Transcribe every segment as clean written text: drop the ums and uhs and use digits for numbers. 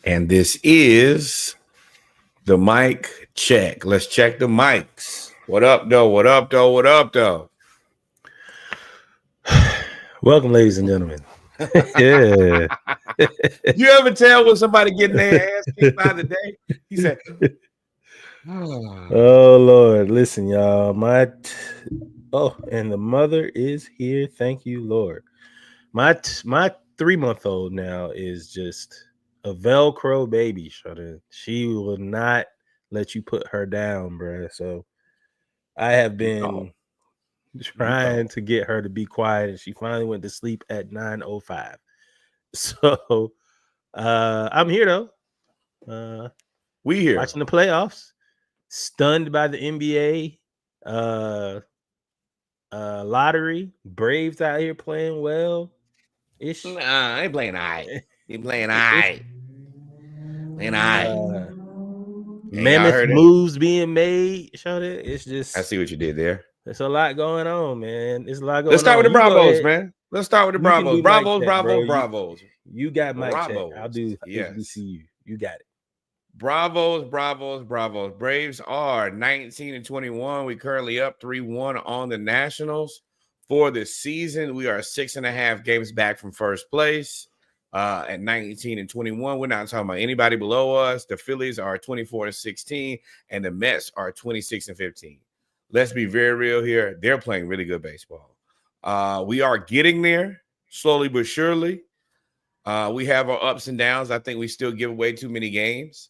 And this is the mic check. Let's check the mics. What up, though? What up, though? What up, though? Welcome, ladies and gentlemen. Yeah. You ever tell when somebody getting their ass kicked by the day? He said, Oh Lord, listen, y'all. And the mother is here. Thank you, Lord. My 3-month-old now is just a Velcro baby. She will not let you put her down, bruh. So I have been trying to get her to be quiet, and she finally went to sleep at 9:05. So I'm here though. We here watching the playoffs, stunned by the NBA lottery. Braves out here playing well. Ish. Nah, I ain't playing I. He playing I. Playing I. Mammoth moves being made. It's just. I see what you did there. There's a lot going on, man. There's a lot going on. Let's start with the Bravos, man. Let's start with the Bravos. Bravos. You got mic check. I'll do yes. HBCU. You got it. Bravos. Braves are 19-21. We currently up 3-1 on the Nationals. For the season, we are 6.5 games back from first place at 19-21. We're not talking about anybody below us. The Phillies are 24-16, and the Mets are 26-15. Let's be very real here. They're playing really good baseball. We are getting there slowly but surely. We have our ups and downs. I think we still give away too many games.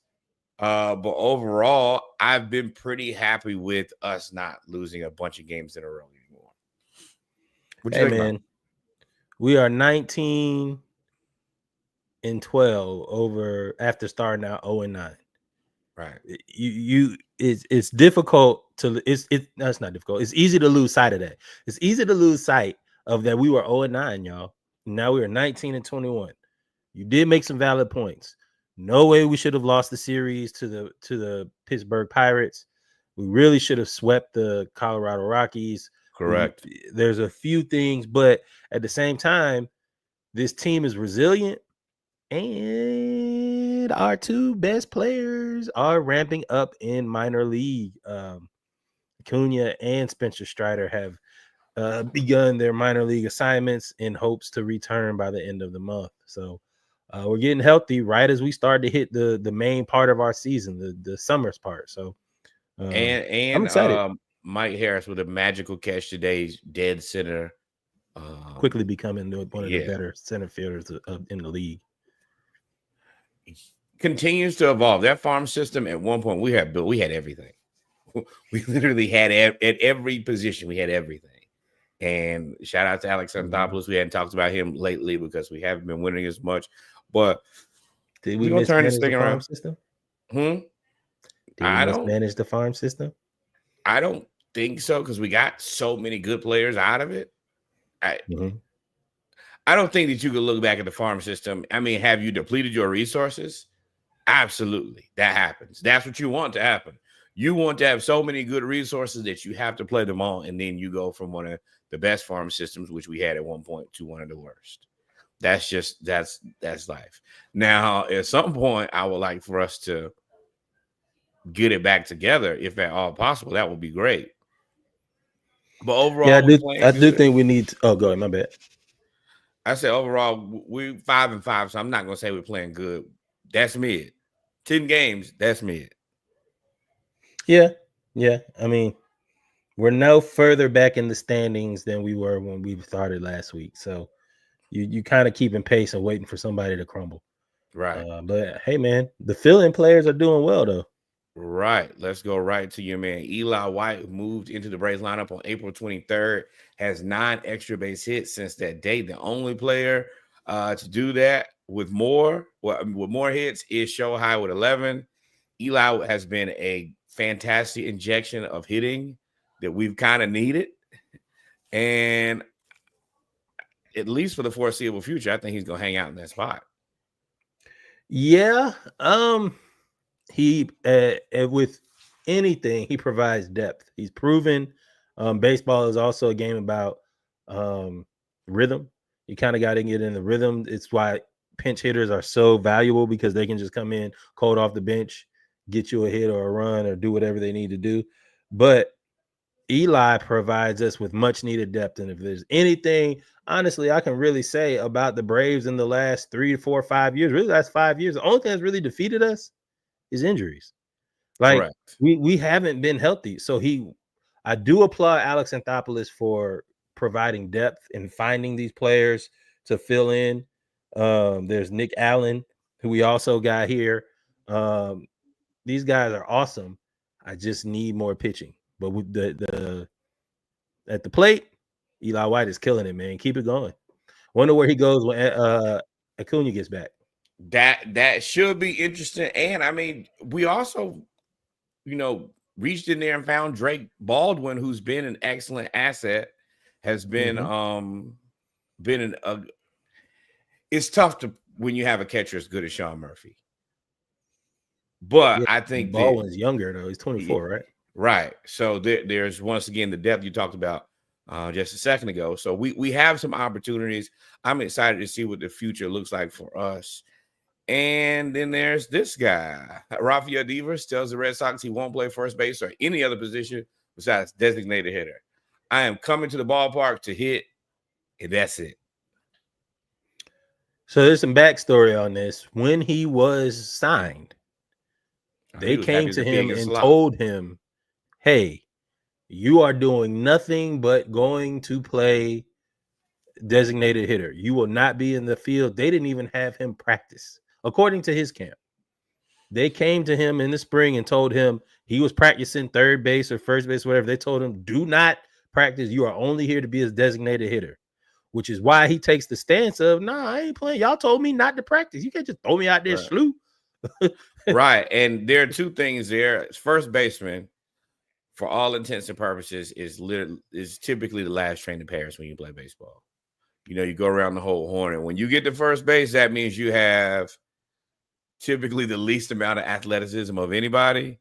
But overall, I've been pretty happy with us not losing a bunch of games in a row anymore. Hey, man, we are 19-12 over after starting out 0-9. Right. It's difficult to that's not difficult. It's easy to lose sight of that. It's easy to lose sight of that we were 0-9, y'all. Now we are 19-21. You did make some valid points. No way we should have lost the series to the Pittsburgh Pirates. We really should have swept the Colorado Rockies. Correct. There's a few things, but at the same time, this team is resilient, and our two best players are ramping up in minor league. Acuna and Spencer Strider have begun their minor league assignments in hopes to return by the end of the month. So we're getting healthy right as we start to hit the main part of our season, the summer's part. So and I'm excited. Mike Harris with a magical catch today's dead center. Quickly becoming one of the better center fielders in the league. Continues to evolve. That farm system at one point we had everything. We literally had at every position, we had everything. And shout out to Alex Anthopoulos. We hadn't talked about him lately because we haven't been winning as much. But did we mismanage the farm system? Did we mismanage the farm system? I don't think so, because we got so many good players out of it. I don't think that you could look back at the farm system. I mean, have you depleted your resources? Absolutely. That happens. That's what you want to happen. You want to have so many good resources that you have to play them all, and then you go from one of the best farm systems, which we had at one point, to one of the worst. That's life. Now, at some point, I would like for us to get it back together, if at all possible. That would be great. But overall, I do think we need to, go ahead, my bad. I said overall, we're 5-5, so I'm not gonna say we're playing good. That's mid. 10 games, that's mid. Yeah. I mean, we're no further back in the standings than we were when we started last week. So you kind of keeping pace and waiting for somebody to crumble. Right. But hey, man, the fill-in players are doing well, though. Right. Let's go right to your man. Eli White, who moved into the Braves lineup on April 23rd, has 9 extra base hits since that date. The only player to do that with more hits is Shohei with 11. Eli has been a fantastic injection of hitting that we've kind of needed. And at least for the foreseeable future, I think he's going to hang out in that spot. Yeah. He with anything, he provides depth. He's proven baseball is also a game about rhythm. You kind of got to get in the rhythm. It's why pinch hitters are so valuable because they can just come in cold off the bench, get you a hit or a run or do whatever they need to do. But Eli provides us with much needed depth. And if there's anything, honestly, I can really say about the Braves in the last 3 to 4 or 5 years, really last 5 years, the only thing that's really defeated us is injuries. Like Correct. we haven't been healthy. So I do applaud Alex Anthopoulos for providing depth and finding these players to fill in. There's Nick Allen, who we also got here. These guys are awesome. I just need more pitching. But with the at the plate, Eli White is killing it, man. Keep it going. Wonder where he goes when Acuna gets back. That should be interesting. And I mean, we also, reached in there and found Drake Baldwin, who's been an excellent asset, has been it's tough to when you have a catcher as good as Sean Murphy. But I think Baldwin's younger though. He's 24, right? Right. So there's once again the depth you talked about just a second ago. So we have some opportunities. I'm excited to see what the future looks like for us. And then there's this guy, Rafael Devers, tells the Red Sox he won't play first base or any other position besides designated hitter. I am coming to the ballpark to hit, and that's it. So there's some backstory on this. When he was signed, they came to him and told him, hey, you are doing nothing but going to play designated hitter. You will not be in the field. They didn't even have him practice, according to his camp. They came to him in the spring and told him he was practicing third base or first base, whatever. They told him, do not practice. You are only here to be a designated hitter, which is why he takes the stance of, nah, I ain't playing. Y'all told me not to practice. You can't just throw me out there, slew. Right. And there are two things there. First baseman, for all intents and purposes, is typically the last train to Paris when you play baseball. You go around the whole horn. And when you get to first base, that means you have typically the least amount of athleticism of anybody.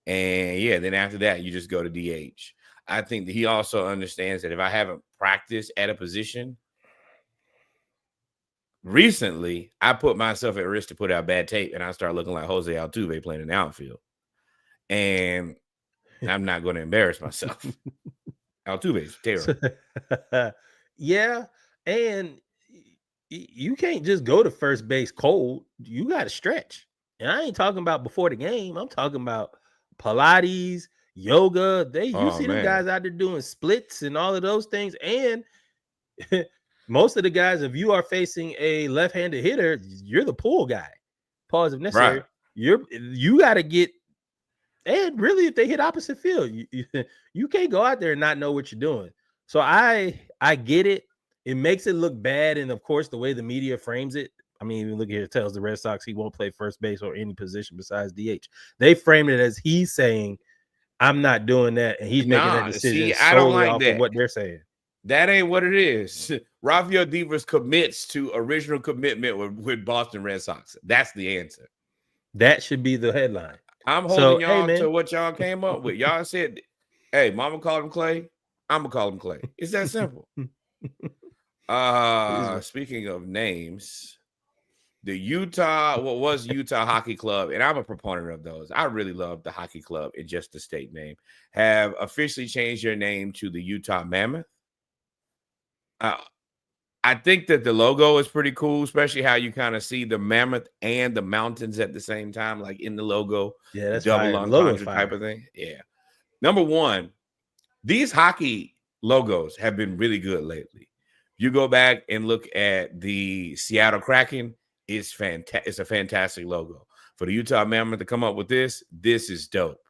And yeah, then after that, you just go to DH. I think that he also understands that if I haven't practiced at a position recently, I put myself at risk to put out bad tape, and I start looking like Jose Altuve playing in the outfield. And I'm not going to embarrass myself. Altuve's terrible. Yeah, and you can't just go to first base cold. You got to stretch. And I ain't talking about before the game. I'm talking about Pilates, yoga. You see the guys out there doing splits and all of those things. And most of the guys, if you are facing a left-handed hitter, you're the pull guy. Pause if necessary. Right. You got to get. And really, if they hit opposite field, you can't go out there and not know what you're doing. So I get it. It makes it look bad, and of course, the way the media frames it. I mean, look here, it tells the Red Sox he won't play first base or any position besides DH. They framed it as he's saying, "I'm not doing that," and he's making that decision solely off of what they're saying. That ain't what it is. Rafael Devers commits to original commitment with Boston Red Sox. That's the answer. That should be the headline. I'm holding y'all to what y'all came up with. Y'all said, hey, mama called him Clay. I'm going to call him Clay. It's that simple. Speaking of names, the Utah Hockey Club, and I'm a proponent of those. I really love the hockey club in just the state name, have officially changed their name to the Utah Mammoth. I think that the logo is pretty cool, especially how you kind of see the mammoth and the mountains at the same time, like in the logo. Yeah, that's double entendre type of thing. Yeah. Number one, these hockey logos have been really good lately. You go back and look at the Seattle Kraken, it's a fantastic logo. For the Utah Mammoth to come up with this is dope.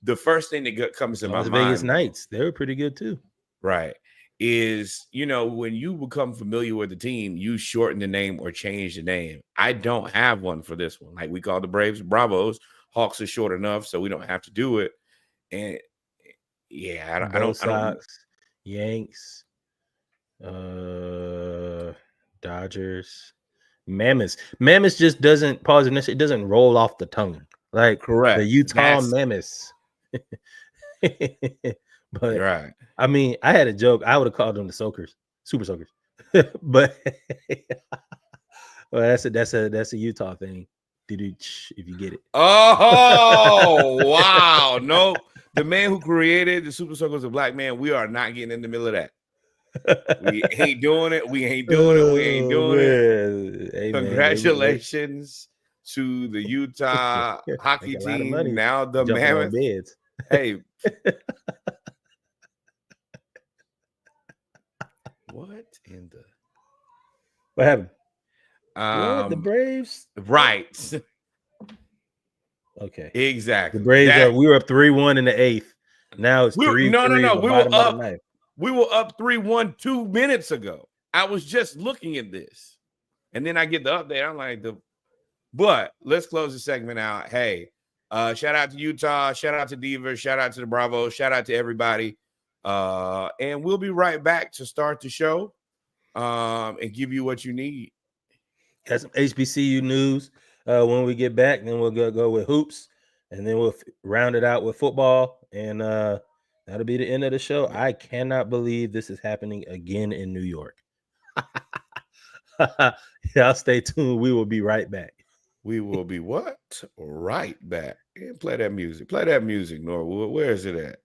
The first thing that comes to my mind, Vegas Knights, they were pretty good too. Right. Is, when you become familiar with the team, you shorten the name or change the name. I don't have one for this one. Like we call the Braves Bravos. Hawks are short enough, so we don't have to do it. And yeah, I don't. Yanks, Dodgers, Mammoths. Mammoths just doesn't pause. It doesn't roll off the tongue. Like correct. The Utah Mammoths. But right. I mean, I had a joke. I would have called them the Soakers, Super Soakers. But Well, that's a Utah thing. If you get it. Oh, wow. Nope. The man who created the Super Circles of Black Man, we are not getting in the middle of that. We ain't doing it. We ain't doing it. We ain't doing it. Hey, Congratulations to the Utah hockey make a lot of team. money Now the jumping on Mammoth. beds. Hey. What in the What happened? What, the Braves? Right. Okay. Exactly. The Braves we were up 3-1 in the 8th. Now it's 3-3 no. in the bottom of the 9th. We were up 3-1 2 minutes ago. I was just looking at this. And then I get the update. I'm like, but let's close the segment out. Hey, shout out to Utah, shout out to Diva, shout out to the Bravos, shout out to everybody. And we'll be right back to start the show and give you what you need. Got some HBCU news when we get back. Then we'll go with hoops, and then we'll round it out with football, and that'll be the end of the show. I cannot believe this is happening again in New York. Y'all stay tuned. We will be right back. We will be what? Right back. And play that music. Play that music, Norwood. Where is it at?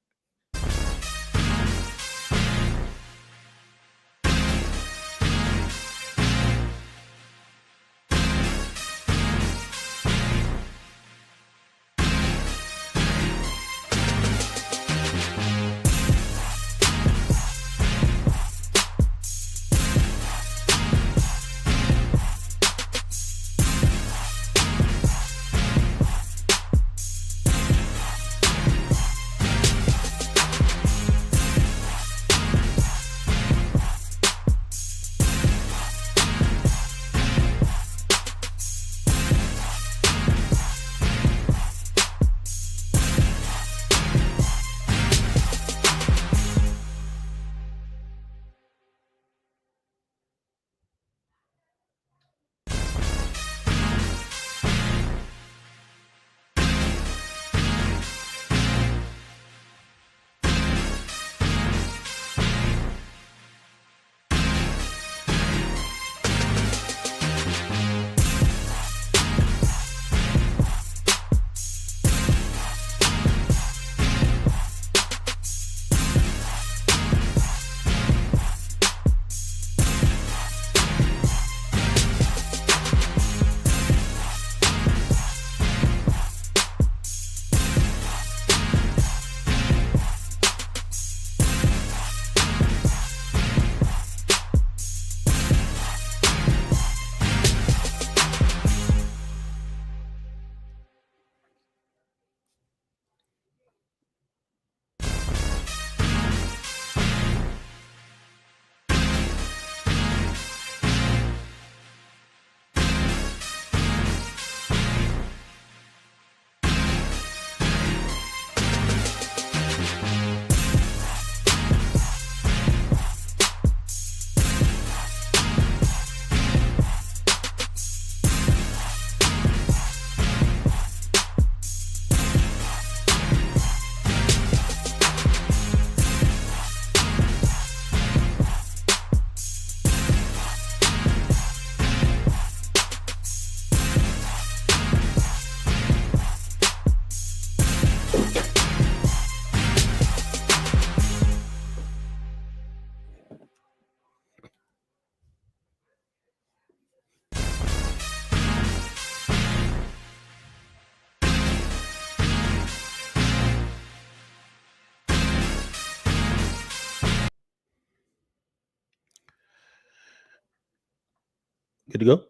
Good to go?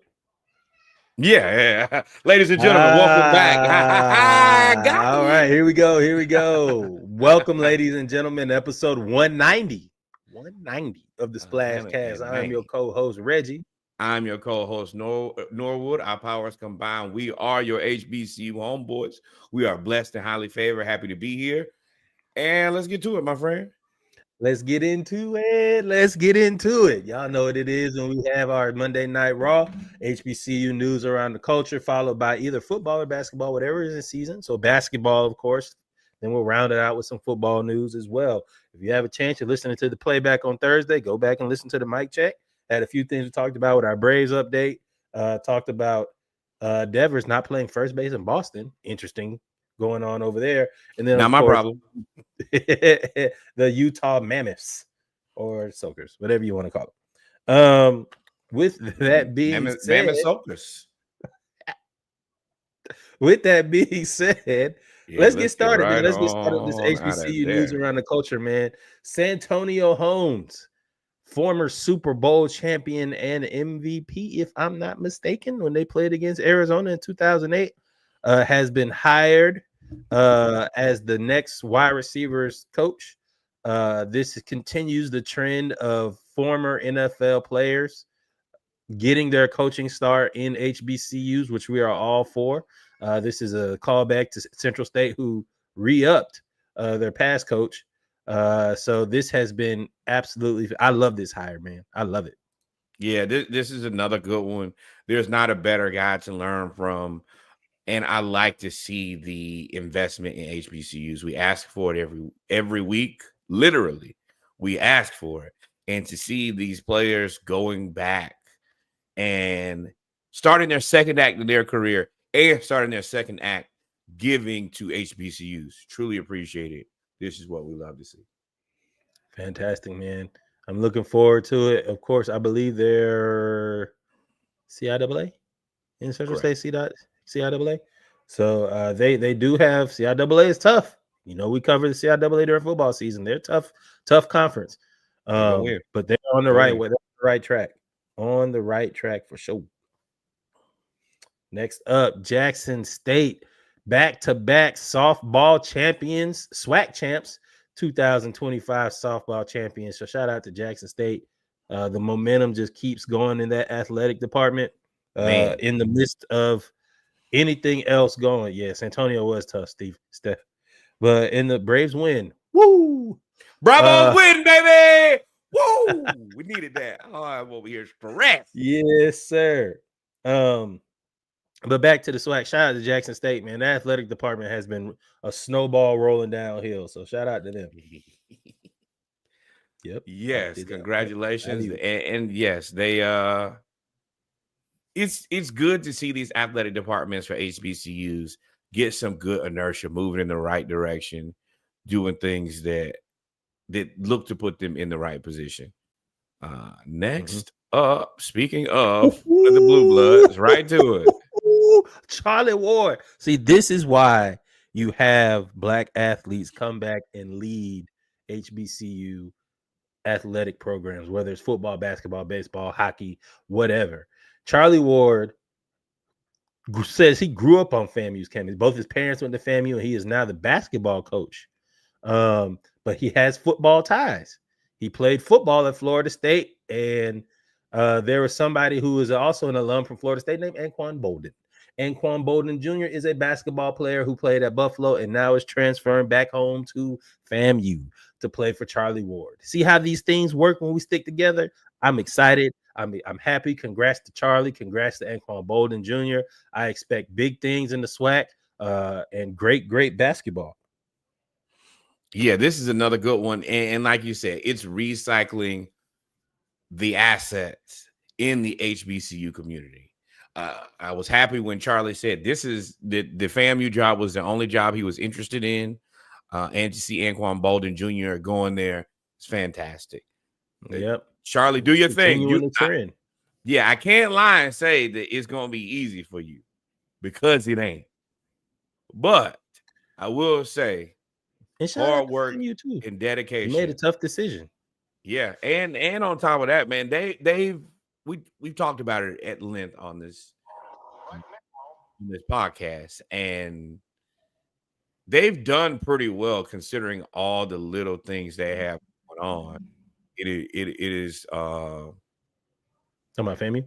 Yeah. Ladies and gentlemen, welcome back. All right, here we go. Welcome, ladies and gentlemen, episode 190 of the Splashcast. I am your co-host, Reggie. I'm your co-host, Norwood. Our powers combined. We are your HBCU homeboys. We are blessed and highly favored. Happy to be here. And let's get to it, my friend. Let's get into it. Y'all know what it is when we have our Monday Night Raw, HBCU news around the culture, followed by either football or basketball, whatever is in season. So basketball, of course. Then we'll round it out with some football news as well. If you have a chance, you're listening to the playback on Thursday, go back and listen to the mic check. Had a few things we talked about with our Braves update. talked about Devers not playing first base in Boston. Interesting going on over there. And then, Not of my course, problem. the Utah Mammoths or Soakers, whatever you want to call it. With that being said, Mammoth Soakers. with that being said, Yeah, let's get let's get started, man. right Let's get started with on this out of HBCU news there. around the culture, man. Santonio Holmes, former Super Bowl champion and MVP, if I'm not mistaken, when they played against Arizona in 2008, has been hired as the next wide receivers coach. This continues the trend of former NFL players getting their coaching start in HBCUs, which we are all for. This is a callback to Central State, who re-upped their past coach. So this has been absolutely. I love this hire, man. I love it. Yeah, this is another good one. There's not a better guy to learn from. And I like to see the investment in HBCUs. We ask for it every week, literally. We ask for it. And to see these players going back and starting their second act of their career and starting their second act giving to HBCUs, truly appreciate it. This is what we love to see. Fantastic, man. I'm looking forward to it. Of course, I believe they're CIAA in Central Correct. State CIAA. So they do have CIAA is tough. You know, we cover the CIAA during football season. They're tough conference. They're gonna win. But they're on the They'll right win. way. They're on the right track. On the right track for sure. Next up, Jackson State, back-to-back softball champions, SWAC champs, 2025 softball champions. So shout out to Jackson State. The momentum just keeps going in that athletic department. Man. In the midst of anything else going. Yes, Antonio was tough, Steph. But in the Braves win. Woo! Bravos win, baby! Woo! We needed that. Oh, I'm over here stressed. Yes, sir. But back to the SWAC. Shout out to Jackson State, man. The athletic department has been a snowball rolling downhill. So shout out to them. Yep. Yes, congratulations. And yes, they it's good to see these athletic departments for HBCUs get some good inertia, moving in the right direction, doing things that look to put them in the right position. Next up, speaking of one of the Blue Bloods, right to it. Charlie Ward. See, this is why you have black athletes come back and lead HBCU athletic programs, whether it's football, basketball, baseball, hockey, whatever. Charlie Ward says he grew up on FAMU's campus. Both his parents went to FAMU, and he is now the basketball coach. But he has football ties. He played football at Florida State, and there was somebody who is also an alum from Florida State named Anquan Bolden. Anquan Bolden Jr. is a basketball player who played at Buffalo and now is transferring back home to FAMU to play for Charlie Ward. See how these things work when we stick together? I'm excited. I'm happy. Congrats to Charlie. Congrats to Anquan Bolden Jr. I expect big things in the SWAC and great basketball. Yeah, this is another good one. And like you said, it's recycling the assets in the HBCU community. I was happy when Charlie said this is the FAMU job was the only job he was interested in. And to see Anquan Bolden Jr. going there is fantastic. Yep. Charlie, do your thing. I can't lie and say that it's going to be easy for you because it ain't. But I will say hard work and dedication. You made a tough decision. Yeah. And on top of that, man, we've talked about it at length on this podcast, and they've done pretty well considering all the little things they have going on. It is talking about FAMU?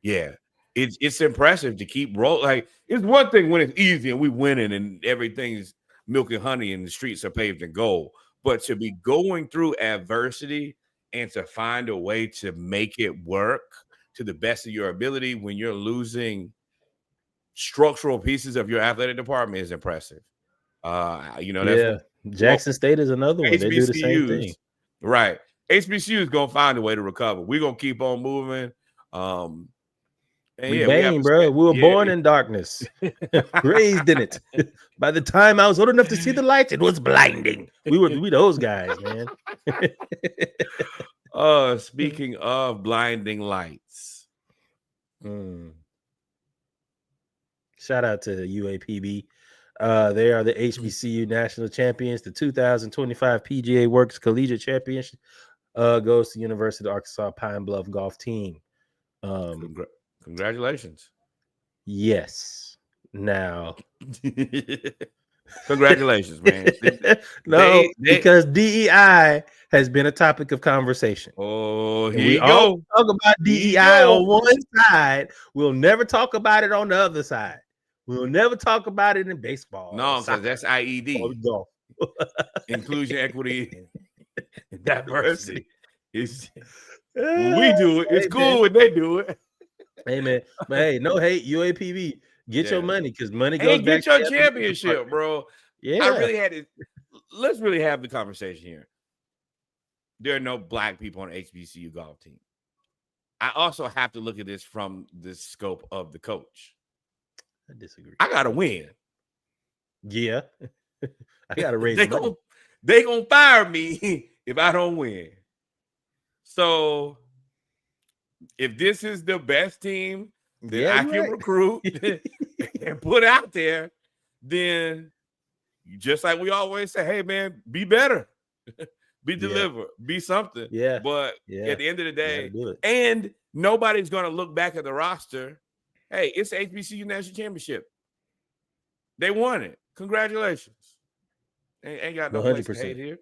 Yeah. It's impressive to keep rolling. Like, it's one thing when it's easy and we winning and everything's milk and honey and the streets are paved in gold. But to be going through adversity and to find a way to make it work to the best of your ability when you're losing structural pieces of your athletic department is impressive. That's Jackson State is another one. HBCUs, they do the same thing. Right. HBCU is going to find a way to recover. We're going to keep on moving. And We yeah, we have bang, bro. We were born yeah. in darkness, raised in it. By the time I was old enough to see the lights, it was blinding. We those guys, man. Speaking of blinding lights. Shout out to UAPB. They are the HBCU national champions. The 2025 PGA Works Collegiate Championship goes to University of Arkansas Pine Bluff golf team. Congratulations. Yes. Now. Congratulations, man. Because DEI has been a topic of conversation. Oh, and we all talk about DEI on one side. We'll never talk about it on the other side. We'll never talk about it in baseball. No, because that's IED. Golf. Inclusion, equity, and diversity. When we do it, it's cool when they do it. Hey, man. But hey, no hate, UAPB. Get your money, because money goes back to your championship, bro. Yeah. I really had to. Let's really have the conversation here. There are no black people on HBCU golf team. I also have to look at this from the scope of the coach. I disagree. I gotta win. Yeah. I gotta raise money. They gonna fire me if I don't win. So if this is the best team that I can recruit and put out there, then just like we always say, hey man, be better. Be delivered, be something. Yeah. But at the end of the day, and nobody's going to look back at the roster. Hey, it's the HBCU National Championship. They won it. Congratulations. Ain't got no 100%. Place to hate here.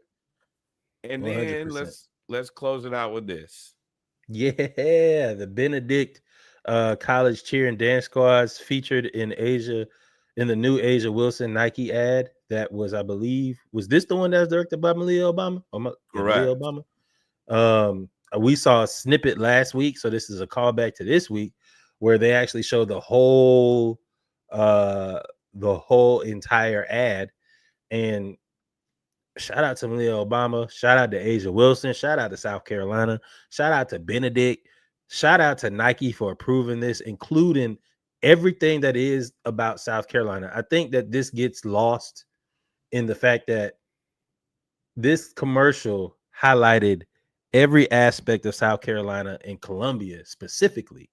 And 100%. Then let's close it out with this. Yeah, the Benedict College cheer and dance squads featured in the new Asia Wilson Nike ad. That was, I believe, was this the one that was directed by Malia Obama? Correct. Malia Obama. We saw a snippet last week, so this is a callback to this week, where they actually showed the whole entire ad. And shout out to Malia Obama, shout out to Asia Wilson, shout out to South Carolina, shout out to Benedict, shout out to Nike for approving this, including everything that is about South Carolina. I think that this gets lost in the fact that this commercial highlighted every aspect of South Carolina and Columbia specifically.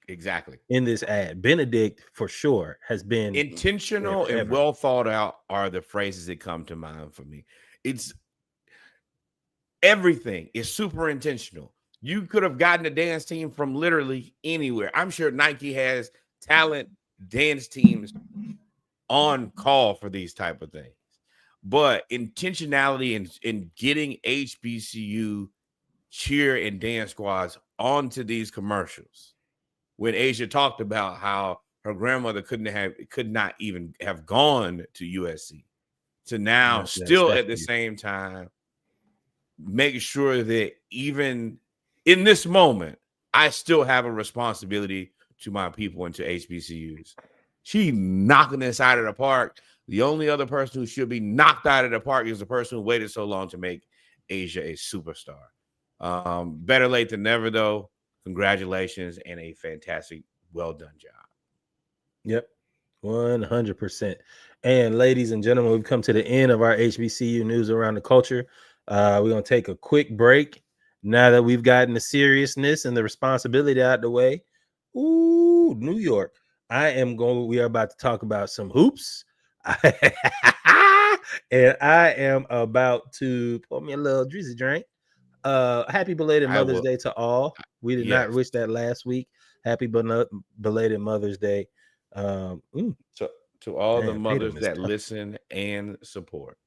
Exactly. In this ad. Benedict, for sure, has been intentional and well thought out are the phrases that come to mind for me. It's everything is super intentional. You could have gotten a dance team from literally anywhere. I'm sure Nike has talent dance teams on call for these type of things. But intentionality in getting HBCU cheer and dance squads onto these commercials. When Asia talked about how her grandmother could not even have gone to USC, to now still at the same time make sure that even in this moment, I still have a responsibility to my people and to HBCUs. She knocking this out of the park. The only other person who should be knocked out of the park is the person who waited so long to make Asia a superstar. Better late than never, though. Congratulations and a fantastic, well done job. Yep, 100%. And ladies and gentlemen, we've come to the end of our HBCU news around the culture. We're going to take a quick break now that we've gotten the seriousness and the responsibility out of the way. Ooh, New York. We are about to talk about some hoops. And I am about to pour me a little drizzy drink. Happy belated Mother's Day to all. We did not wish that last week. Happy belated Mother's Day. To all the mothers that listen and support.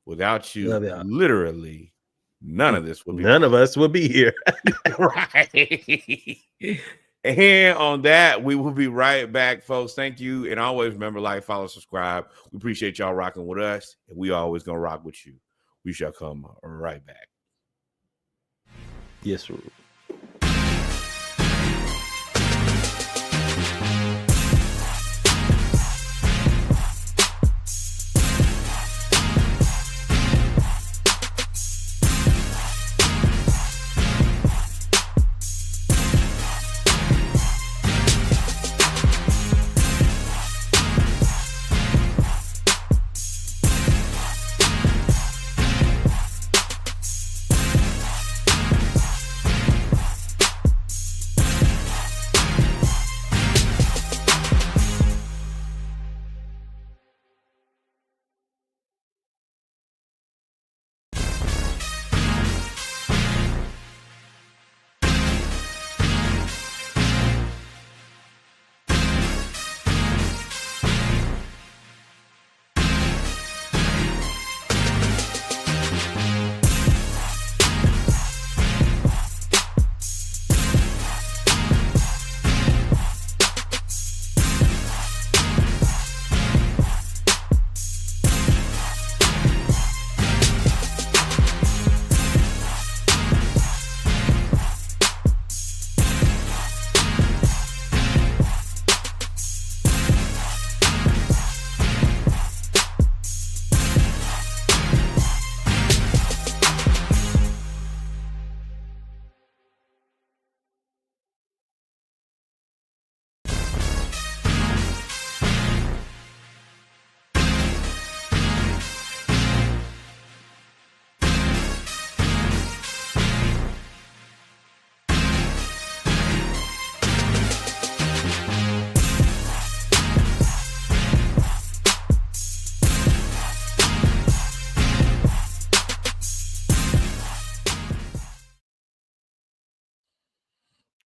Without you, literally none of this would be. None of us would be here. Right. And on that, we will be right back, folks. Thank you. And always remember, like, follow, subscribe. We appreciate y'all rocking with us. And we always going to rock with you. We shall come right back. Yes, sir.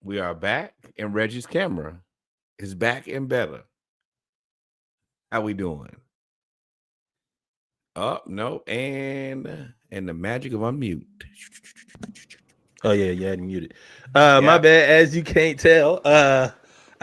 We are back, and Reggie's camera is back and better. How we doing? Oh, no, and the magic of unmute. Oh yeah, muted. My bad. As you can't tell, I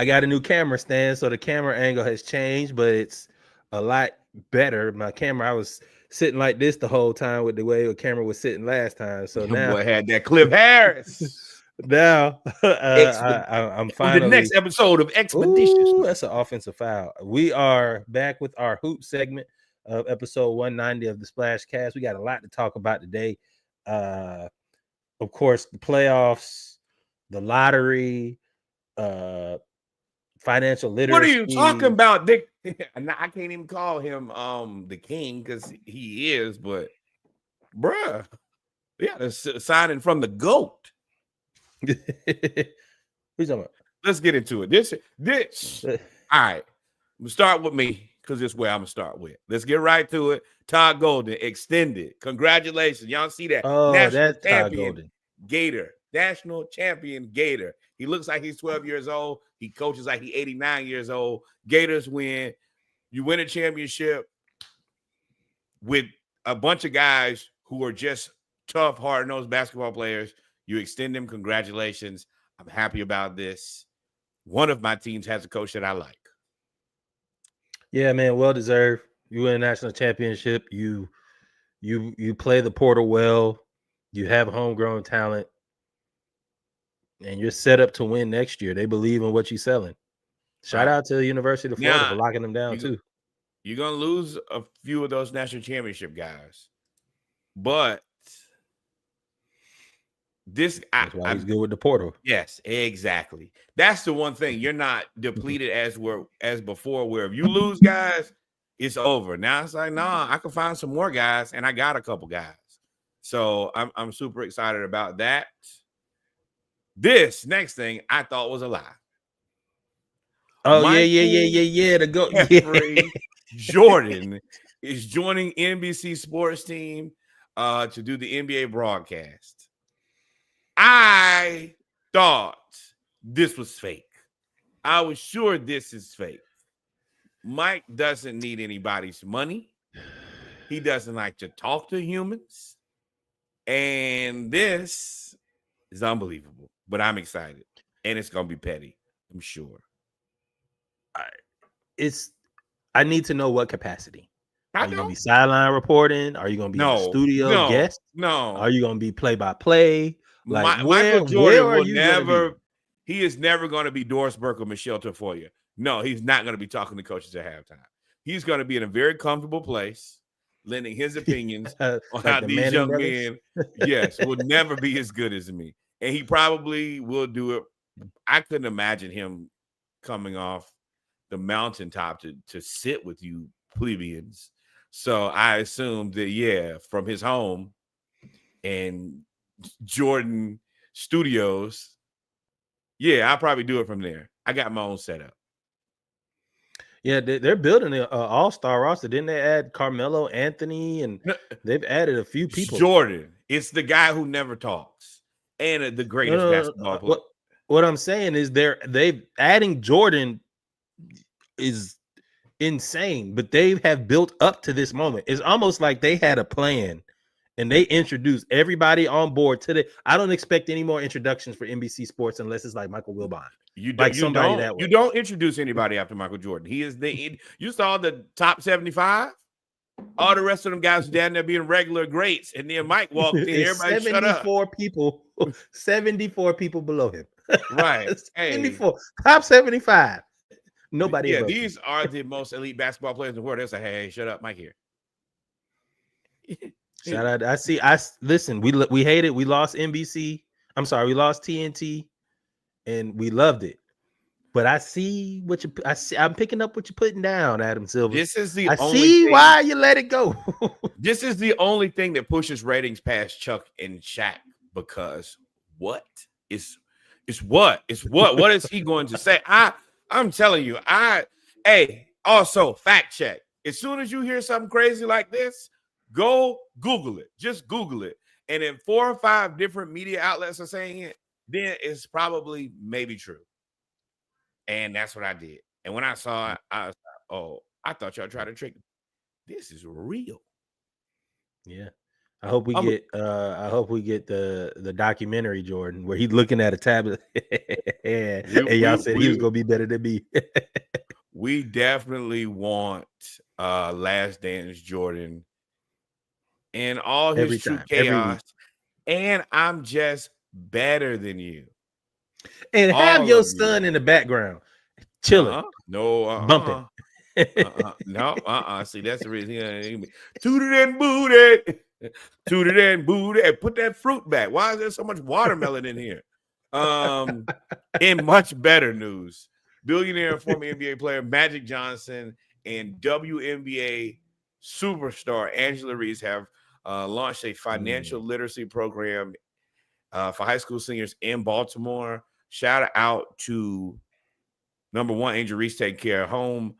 got a new camera stand, so the camera angle has changed, but it's a lot better. My camera, I was sitting like this the whole time with the way the camera was sitting last time. So Your now, boy had that Cliff Harris. now I'm On the finally. next episode of Expeditious. Ooh, that's an offensive foul. We are back with our hoop segment of episode 190 of the Splashcast. We got a lot to talk about today. Of course, the playoffs, the lottery, financial literacy. What are you talking about, Dick? I can't even call him the king because he is, but bruh, yeah, signing from the GOAT. Who's talking about? Let's get into it. This all right. We'll start with me because this is where I'm gonna start with. Let's get right to it. Todd Golden extended. Congratulations. Y'all see that? Oh, National that's champion Todd Golden. Gator. National champion Gator. He looks like he's 12 years old. He coaches like he's 89 years old. Gators win. You win a championship with a bunch of guys who are just tough, hard-nosed basketball players. You extend them. Congratulations. I'm happy about this. One of my teams has a coach that I like. Yeah, man, well deserved. You win a national championship. You play the portal well. You have homegrown talent, and you're set up to win next year. They believe in what you're selling. Shout out to the University of Florida for locking them down too. You're gonna lose a few of those national championship guys, but that's why he's good with the portal. Yes, exactly. That's the one thing. You're not depleted as before, where if you lose guys, it's over. Now it's like, nah, I can find some more guys, and I got a couple guys. So I'm super excited about that. This next thing I thought was a lie. Oh, yeah. To go, Jeffrey Jordan is joining NBC Sports team to do the NBA broadcast. I thought this was fake. I was sure this is fake. Mike doesn't need anybody's money. He doesn't like to talk to humans. And this is unbelievable. But I'm excited. And it's going to be petty, I'm sure. I need to know what capacity. Are you going to be sideline reporting? Are you going to be in the studio guest? No. Are you going to be play-by-play? Like Michael Jordan will never. He is never going to be Doris Burke or Michelle Tafoya. No, he's not going to be talking to coaches at halftime. He's going to be in a very comfortable place, lending his opinions on how these young men, will never be as good as me. And he probably will do it. I couldn't imagine him coming off the mountaintop to sit with you plebeians. So I assumed that, from his home and Jordan Studios, I'll probably do it from there. I got my own setup. Yeah, they're building an all-star roster. Didn't they add Carmelo Anthony? And they've added a few people. Jordan. It's the guy who never talks. And the greatest basketball player. What I'm saying is they've adding Jordan is insane, but they have built up to this moment. It's almost like they had a plan and they introduced everybody on board to I don't expect any more introductions for NBC Sports unless it's like Michael Wilbon. You don't introduce anybody after Michael Jordan. He is you saw the top 75. All the rest of them guys down there being regular greats, and then Mike walked in. Everybody shut up. 74 people below him. Right. 74. Top 75. Nobody. Yeah, these are the most elite basketball players in the world. They'll say, "Hey, shut up, Mike here." Shout out. Listen, we hate it. We lost NBC. I'm sorry, we lost TNT, and we loved it. But I see what I'm picking up what you're putting down, Adam Silver. This is the I see why you let it go. This is the only thing that pushes ratings past Chuck and Shaq, because what is what is he going to say? I'm telling you, also fact check. As soon as you hear something crazy like this, go Google it. Just Google it. And then 4 or 5 different media outlets are saying it. then it's probably maybe true. And that's what I did. And when I saw it, I was like, oh, I thought y'all tried to trick me. This is real. Yeah. I hope we Um, get the documentary, Jordan, where he's looking at a tablet and we y'all said he was we gonna be better than me. we definitely want Last Dance Jordan in all his Every true time, every week. chaos. And I'm just better than you. And have All your of you. son in the background, chilling, No, bumping. no, See, that's the reason. Tooted and booted. Tooted and booted. And put that fruit back. Why is there so much watermelon in here? In much better news, billionaire and former NBA player Magic Johnson and WNBA superstar Angela Reese have launched a financial literacy program for high school seniors in Baltimore. Shout out to number one, Angel Reese taking care of home.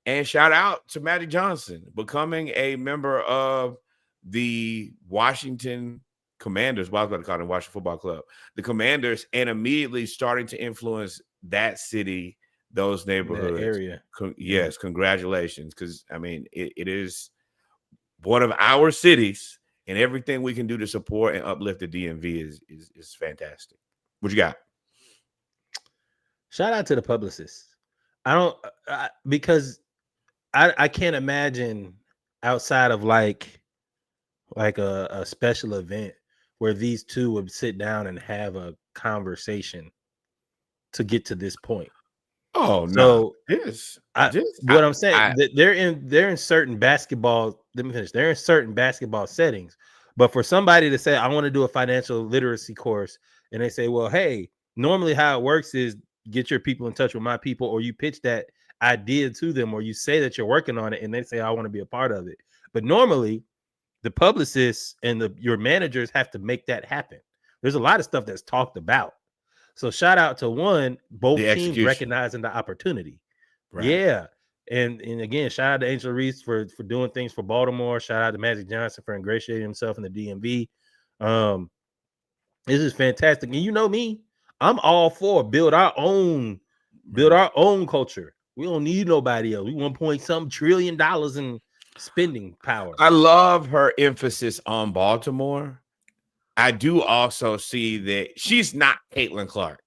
And shout out to Magic Johnson becoming a member of the Washington Commanders. Well, I was about to call them Washington Football Club, the Commanders, and immediately starting to influence that city, those neighborhoods. That area. Yes, congratulations. Because I mean, it is one of our cities, and everything we can do to support and uplift the DMV is fantastic. What you got? Shout out to the publicists. Because I can't imagine outside of like a special event where these two would sit down and have a conversation to get to this point. Oh So no! I'm saying that they're in certain basketball. Let me finish. They're in certain basketball settings, but for somebody to say, "I want to do a financial literacy course," and they say, "Well, hey, normally how it works is get your people in touch with my people," or you pitch that idea to them, or you say that you're working on it, and they say, "I want to be a part of it." But normally, the publicists and your managers have to make that happen. There's a lot of stuff that's talked about. So shout out to both teams recognizing the opportunity. Right. Yeah. And again, shout out to Angel Reese for doing things for Baltimore. Shout out to Magic Johnson for ingratiating himself in the DMV. This is fantastic. And you know me, I'm all for build our own culture. We don't need nobody else. We $1.something trillion in spending power. I love her emphasis on Baltimore. I do also see that she's not Caitlin Clark,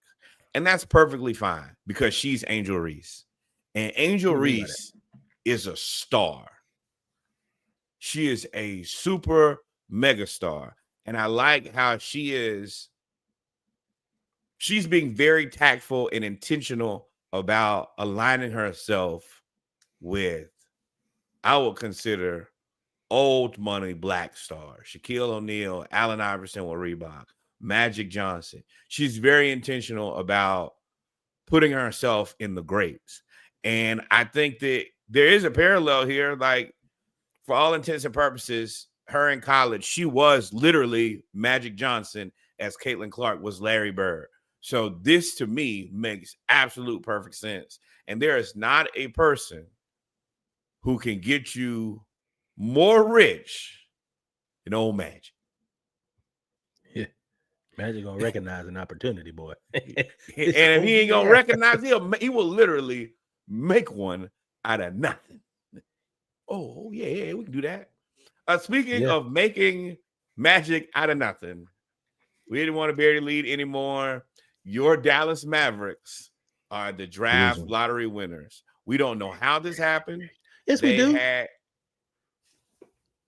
and that's perfectly fine because she's Angel Reese, and Angel Reese is a star. She is a super mega star, and I like how she's being very tactful and intentional about aligning herself with, I would consider, old money black stars. Shaquille O'Neal, Allen Iverson with Reebok, Magic Johnson. She's very intentional about putting herself in the greats. And I think that there is a parallel here. Like, for all intents and purposes, her in college, she was literally Magic Johnson as Caitlin Clark was Larry Bird. So this, to me, makes absolute perfect sense. And there is not a person who can get you more rich than old Magic. Yeah. Magic gonna recognize an opportunity, boy. And if he ain't gonna recognize, he will literally make one out of nothing. Oh, yeah, we can do that. Speaking of making magic out of nothing, we didn't want to bury the lead anymore. Your Dallas Mavericks are the draft lottery winners. We don't know how this happened. Yes, we do.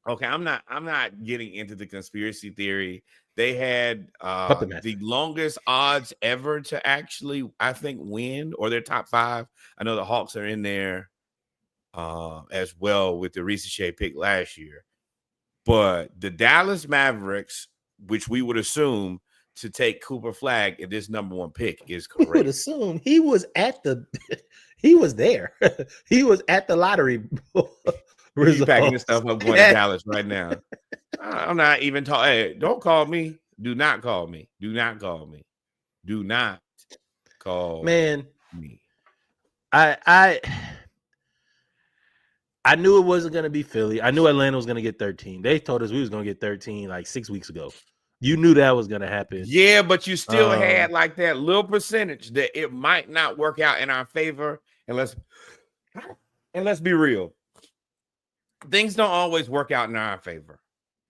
Okay, I'm not getting into the conspiracy theory. They had the longest odds ever to actually, I think, win, or their top 5. I know the Hawks are in there as well with the Reese Shea pick last year. But the Dallas Mavericks, which we would assume to take Cooper Flagg in this number 1 pick, is correct. We would assume he was he was there. He was at the lottery. He's packing his stuff up, going to Dallas right now. I'm not even talking. Hey, don't call me. Do not call me. Do not call me. Do not call me. I knew it wasn't going to be Philly. I knew Atlanta was going to get 13. They told us we was going to get 13 like 6 weeks ago. You knew that was gonna happen. Yeah, but you still had like that little percentage that it might not work out in our favor. And let's be real. Things don't always work out in our favor.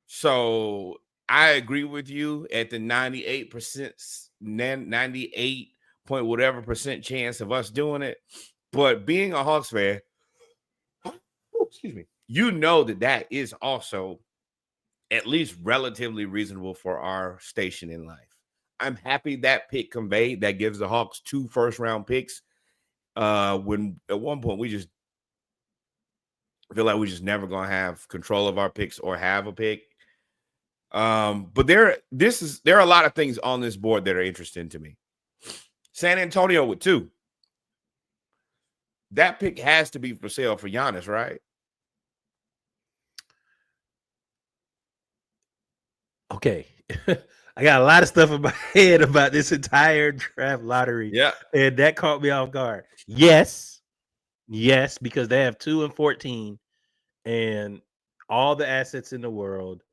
So I agree with you at the 98%, 98 point whatever percent chance of us doing it. But being a Hawks fan, excuse me, you know that is also at least relatively reasonable for our station in life. I'm happy that pick conveyed. That gives the Hawks 2 first-round picks. When at one point we just feel like we're just never gonna have control of our picks or have a pick. But there are a lot of things on this board that are interesting to me. San Antonio with 2. That pick has to be for sale for Giannis, right? Okay. I got a lot of stuff in my head about this entire draft lottery. Yeah. And that caught me off guard. Yes, because they have 2 and 14 and all the assets in the world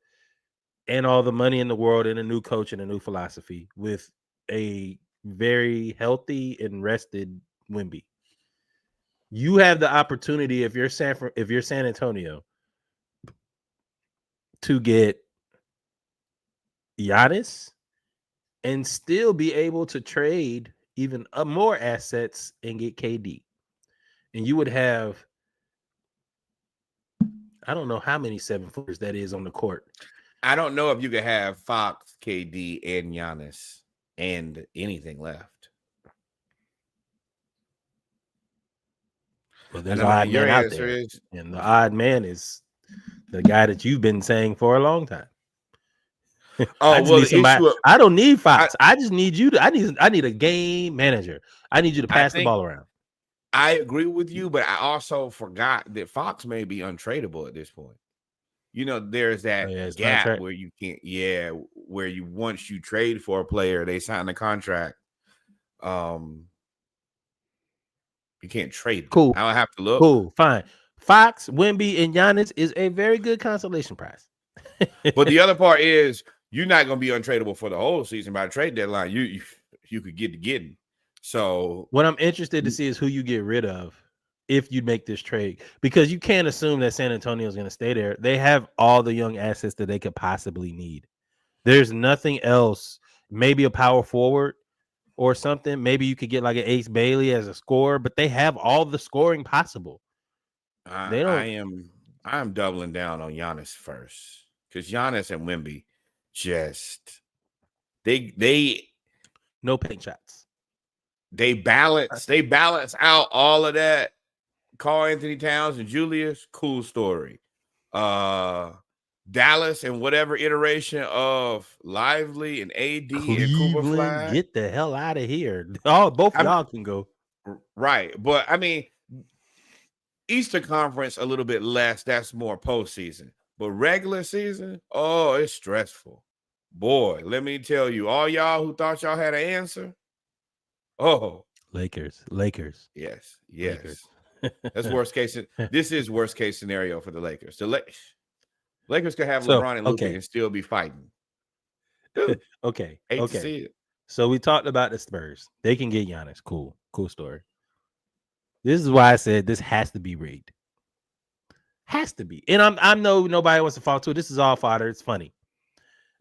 and all the money in the world and a new coach and a new philosophy with a very healthy and rested Wemby. You have the opportunity if you're San Antonio to get Giannis and still be able to trade even more assets and get KD. And you would have, I don't know how many 7-footers that is on the court. I don't know if you could have Fox, KD, and Giannis and anything left. Well, there's an odd man out there. And the odd man is the guy that you've been saying for a long time. I don't need Fox. I just need you to. I need a game manager. I need you to pass the ball around. I agree with you, but I also forgot that Fox may be untradeable at this point. You know, there's that gap where you can't. Yeah, where you once you trade for a player, they sign a contract. You can't trade. Cool. I'll have to look. Cool. Fine. Fox, Wemby, and Giannis is a very good consolation prize. But the other part is you're not going to be untradeable for the whole season by the trade deadline. You could get to getting. So what I'm interested to see is who you get rid of if you make this trade, because you can't assume that San Antonio is going to stay there. They have all the young assets that they could possibly need. There's nothing else. Maybe a power forward or something. Maybe you could get like an Ace Bailey as a scorer, but they have all the scoring possible. I'm doubling down on Giannis first, because Giannis and Wemby just they no paint shots. They balance out all of that. Karl Anthony Towns and Julius, cool story. Dallas and whatever iteration of Lively and AD Cleveland, and Cooper Flag. Get the hell out of here. Both y'all can go. Right. But I mean, Eastern Conference a little bit less. That's more postseason. But regular season, oh, it's stressful. Boy, let me tell you, all y'all who thought y'all had an answer. Oh, Lakers. Yes. Lakers. That's worst case. This is worst case scenario for the Lakers. The Lakers could have LeBron and Luka and still be fighting. Okay. Hate to see it. So we talked about the Spurs. They can get Giannis. Cool story. This is why I said this has to be rigged. Has to be. And I know nobody wants to fall to it. This is all fodder. It's funny.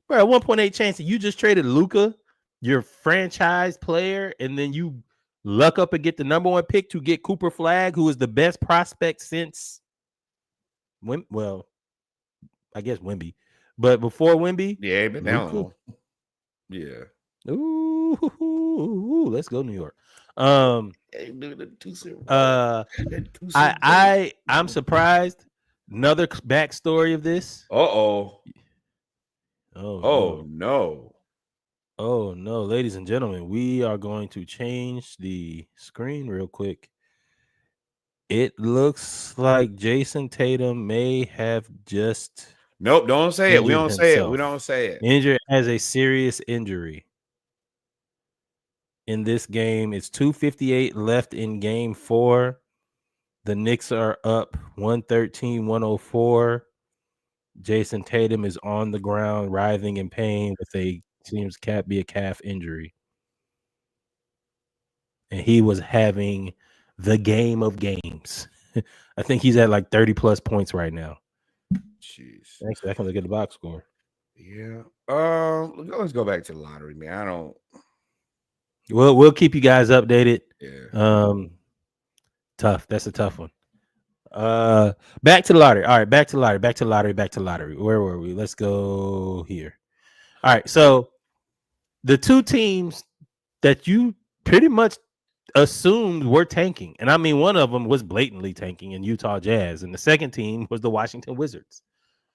Bro, 1.8 chance that you just traded Luka, your franchise player, and then you luck up and get the number 1 pick to get Cooper Flag, who is the best prospect since well, I guess Wemby. But before Wemby, yeah, but now, yeah. Ooh, let's go New York. I'm surprised. Another backstory of this. Oh no. Oh no, ladies and gentlemen, we are going to change the screen real quick. It looks like Jason Tatum may have just Nope, don't say it. We don't say it. We don't say it. Injured as a serious injury. In this game, it's 2:58 left in game 4. The Knicks are up 113-104. Jason Tatum is on the ground, writhing in pain with seems to be a calf injury. And he was having the game of games. I think he's at like 30 plus points right now. Jeez. Actually, I can look at the box score. Yeah. Let's go back to the lottery, man. I don't. We'll keep you guys updated. Yeah. Tough. That's a tough one. Back to the lottery. All right, back to the lottery. Where were we? Let's go here. All right, so the two teams that you pretty much assumed were tanking, and I mean one of them was blatantly tanking in Utah Jazz, and the second team was the Washington Wizards.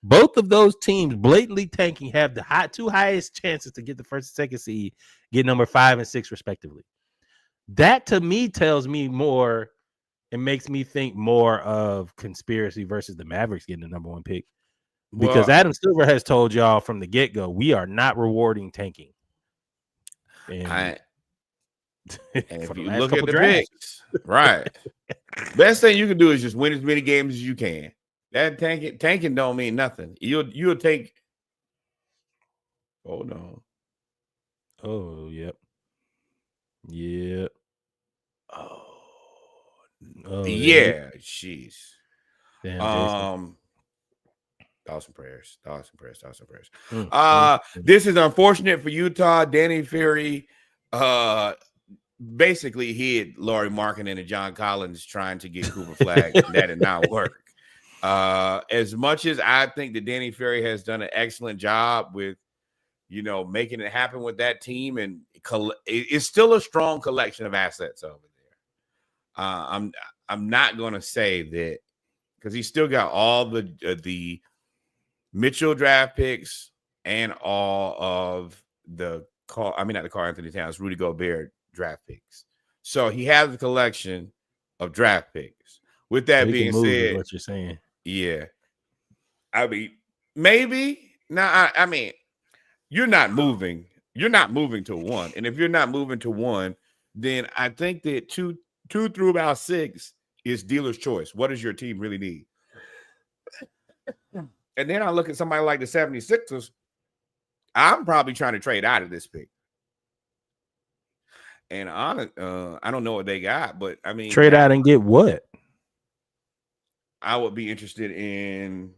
Both of those teams blatantly tanking have the two highest chances to get the first and second seed, get number 5 and 6 respectively. That to me tells me more. It makes me think more of conspiracy versus the Mavericks getting the number 1 pick. Because Adam Silver has told y'all from the get-go, we are not rewarding tanking. And if you look at the picks, right, best thing you can do is just win as many games as you can. That tanking don't mean nothing. You'll take. Oh no. Oh yep. Yep. Oh yeah. Jeez. Damn, Thoughts and prayers. This is unfortunate for Utah. Danny Ferry basically hid Lauri Markkanen and John Collins trying to get Cooper Flag. That did not work. As much as I think that Danny Ferry has done an excellent job with, making it happen with that team, and it's still a strong collection of assets over there. I'm not going to say that because he's still got all the Mitchell draft picks and all of not the Karl Anthony Towns, Rudy Gobert draft picks. So he has a collection of draft picks. With that being said, what you're saying, yeah, I mean, maybe now. I mean, you're not moving. You're not moving to 1, and if you're not moving to 1, then I think that 2 through about 6 is dealer's choice. What does your team really need? And then I look at somebody like the 76ers. I'm probably trying to trade out of this pick. And I don't know what they got, but I mean, trade out and get what? I would be interested in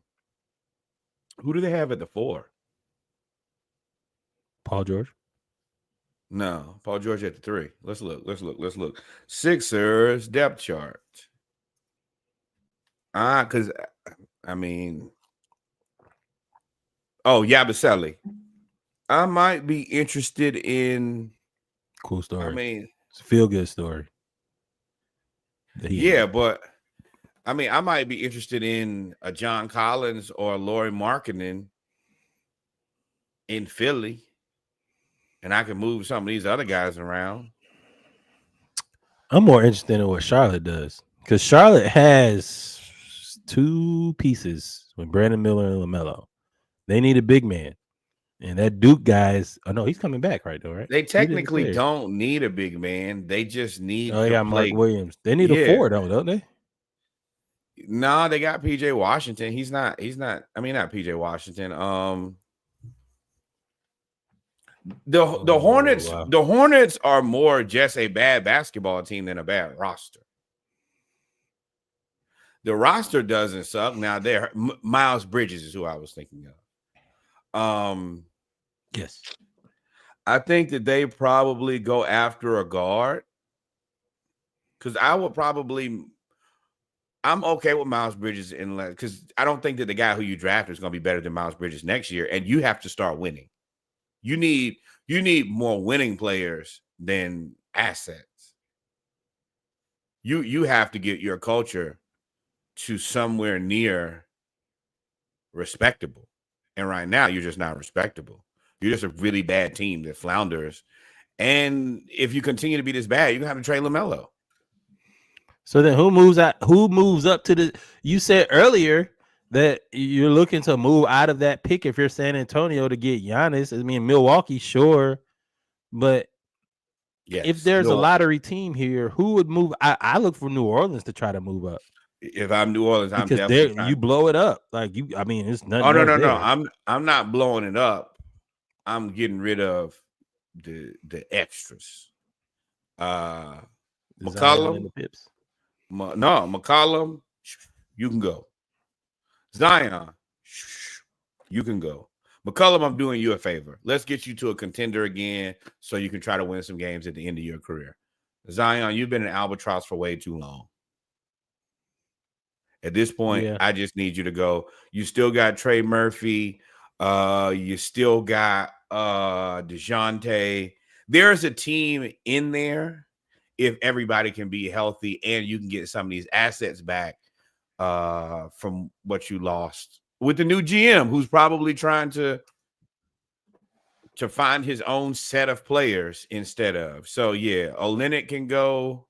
who do they have at the 4? Paul George? No, Paul George at the 3. Let's look. Sixers depth chart. Because I mean, Yabusele. I might be interested in. Cool story. I mean, it's a feel-good story. Yeah, but I mean, I might be interested in a John Collins or a Lauri Markkanen in Philly, and I can move some of these other guys around. I'm more interested in what Charlotte does because Charlotte has 2 pieces with Brandon Miller and LaMelo. They need a big man. And that Duke guy's he's coming back right though, right? They technically don't need a big man. They just need they got Mark Williams. They need a 4 though, don't they? No, they got PJ Washington. He's not, I mean, not PJ Washington. The Hornets, wow. The Hornets are more just a bad basketball team than a bad roster. The roster doesn't suck. Now Miles Bridges is who I was thinking of. Yes, I think that they probably go after a guard because I'm okay with Miles Bridges because I don't think that the guy who you draft is going to be better than Miles Bridges next year, and you have to start winning. You need more winning players than assets. You have to get your culture to somewhere near respectable. And right now, you're just not respectable. You're just a really bad team that flounders. And if you continue to be this bad, you're going to have to trade LaMelo. So then who moves out? Who moves up to the – you said earlier that you're looking to move out of that pick if you're San Antonio to get Giannis. I mean, Milwaukee, sure. But if there's a lottery team here, who would move? I look for New Orleans to try to move up. If I'm New Orleans, I'm because definitely there trying. you blow it up. Like you, I mean, it's Oh nothing no, else no, no. there. I'm not blowing it up. I'm getting rid of the extras. Uh Zion and McCollum. the Pips. No, McCollum, you can go. Zion, you can go. McCollum, I'm doing you a favor. Let's get you to a contender again so you can try to win some games at the end of your career. Zion, you've been an albatross for way too long. At this point, Yeah. I just need you to go. You still got Trey Murphy. You still got DeJounte. There's a team in there if everybody can be healthy and you can get some of these assets back from what you lost with the new GM who's probably trying to find his own set of players instead of. So yeah, Olenek can go.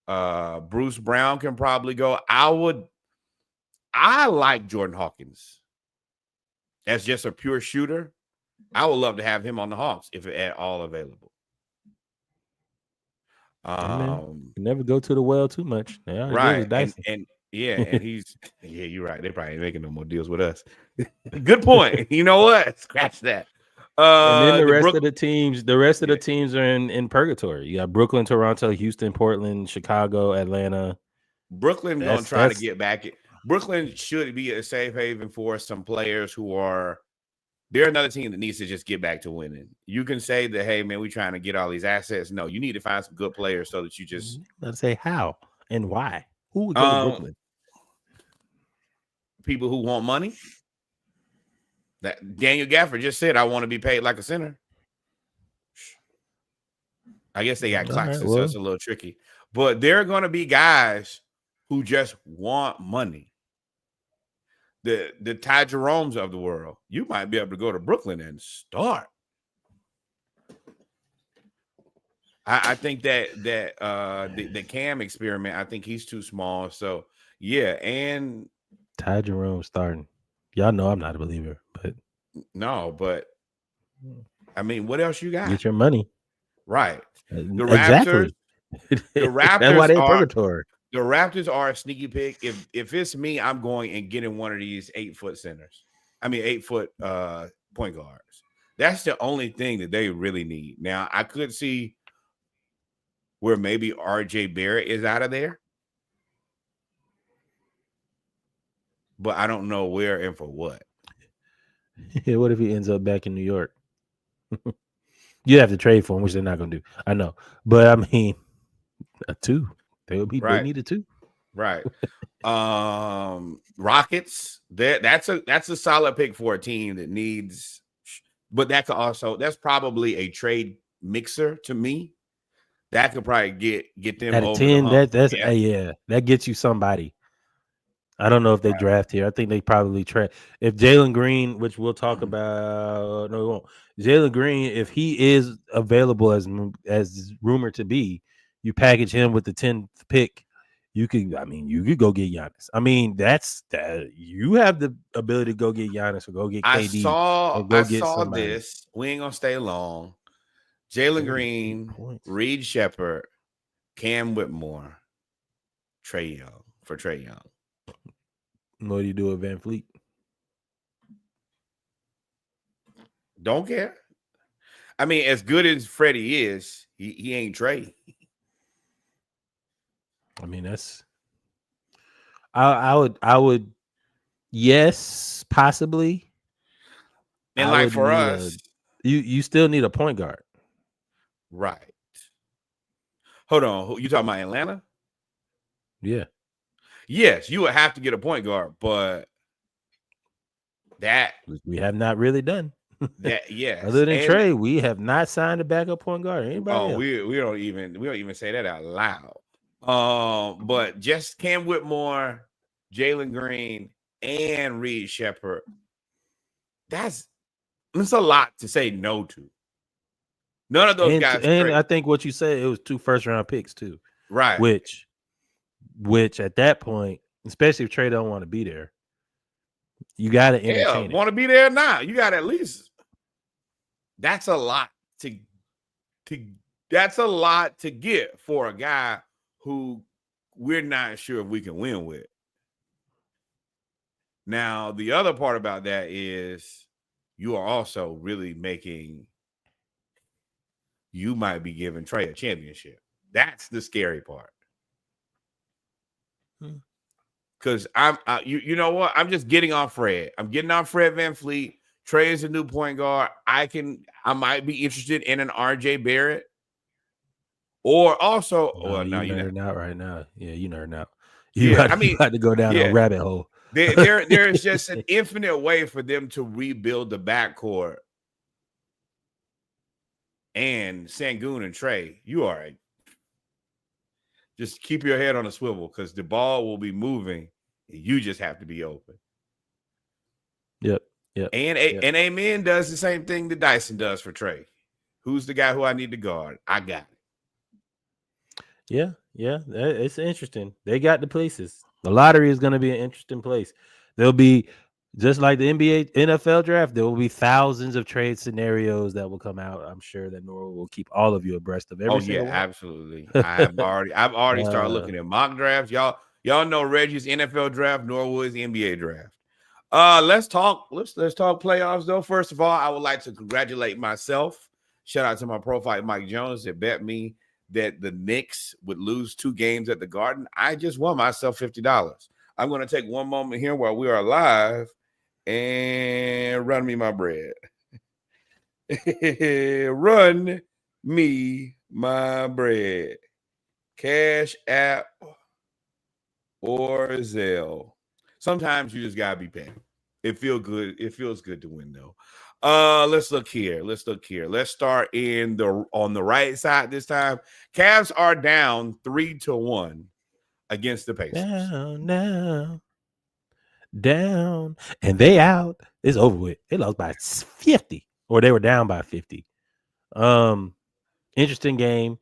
Bruce Brown can probably go. I like Jordan Hawkins as just a pure shooter. I would love to have him on the Hawks if at all available. I mean, you never go to the well too much. They already gave us Right. Dyson. And yeah, and you're right. They probably ain't making no more deals with us. Good point. You know what? Scratch that. And then the rest Brook of the teams, the teams are in purgatory. You got Brooklyn, Toronto, Houston, Portland, Chicago, Atlanta. Brooklyn gonna That's try to get back. Brooklyn should be a safe haven for some players who are. They're another team that needs to just get back to winning. You can say that, hey man, we're trying to get all these assets. No, you need to find some good players so that you just let's say how and why. Who would go to Brooklyn? People who want money. That Daniel Gafford just said, I want to be paid like a center. I guess they got Claxton, so it's a little tricky. But there are going to be guys who just want money. The Ty Jeromes of the world, you might be able to go to Brooklyn and start. I think that the Cam experiment, I think he's too small. So yeah, and Ty Jerome starting. Y'all know I'm not a believer, but no, but I mean, what else you got? get your money. Right. The exactly. Raptors That's why they're are purgatory. the Raptors are a sneaky pick. If it's me, I'm going and getting one of these 8-foot centers. I mean 8-foot point guards. That's the only thing that they really need. Now, I could see where maybe RJ Barrett is out of there. But I don't know where and for what. What if he ends up back in New York? You have to trade for him, which they're not going to do. I know, but I mean, a two. They need a two. Right. Rockets. That's a solid pick for a team that needs. But that's probably a trade mixer to me. That could probably get them at a over 10. the hump. That gets you somebody. I don't know if they draft here. I think they probably trade. If Jalen Green, which we'll talk about, no, we won't. Jalen Green, if he is available as rumored to be, you package him with the 10th pick. You could go get Giannis. I mean, that's that. You have the ability to go get Giannis or go get KD. I saw this. We ain't gonna stay long. Jalen Green, Reed Shepherd, Cam Whitmore, Trae Young for Trae Young. What do you do with Van Fleet? Don't care. I mean, as good as Freddie is, he ain't Trae. I mean, that's. I would. Yes, possibly. And like for us, you still need a point guard, right? Hold on, you talking about Atlanta? Yeah. Yes, you would have to get a point guard, but that we have not really done. That yes, other than Trey, we have not signed a backup point guard. Anybody? Oh, we don't even say that out loud. But just Cam Whitmore, Jalen Green, and Reed Shepherd. That's a lot to say no to. None of those guys. And I think what you said, it was 2 first-round picks too, right? Which at that point, especially if Trey don't want to be there, you got to entertain. Want to be there now? You got at least. That's a lot to get for a guy who we're not sure if we can win with. Now, the other part about that is you are also really you might be giving Trey a championship. That's the scary part. Because you know what? I'm just getting off Fred. I'm getting off Fred VanVleet. Trey is a new point guard. I might be interested in an RJ Barrett. Or also, you nerding out right now. Yeah, you nerding out. You about to go down a rabbit hole. There is just an infinite way for them to rebuild the backcourt. And Sengun and Trey, you are just keep your head on a swivel because the ball will be moving. You just have to be open. Yep. And Amen does the same thing that Dyson does for Trey. Who's the guy who I need to guard? I got it. Yeah. It's interesting. They got the places. The lottery is going to be an interesting place. There'll be, just like the NBA, NFL draft, there will be thousands of trade scenarios that will come out. I'm sure that Nora will keep all of you abreast of every single one. Absolutely. I've already started looking at mock drafts. Y'all know Reggie's NFL draft, Norwood's NBA draft. Let's talk playoffs though. First of all, I would like to congratulate myself. Shout out to my pro fight Mike Jones that bet me that the Knicks would lose 2 games at the Garden. I just won myself $50. I'm going to take one moment here while we are live and run me my bread. Run me my bread. Cash App or Zelle. Sometimes you just gotta be paying. It feels good. It feels good to win though. Let's look here. Let's start on the right side this time. Cavs are down 3-1 against the Pacers. Down, and they out. It's over with. They lost by 50, or they were down by 50. Interesting game.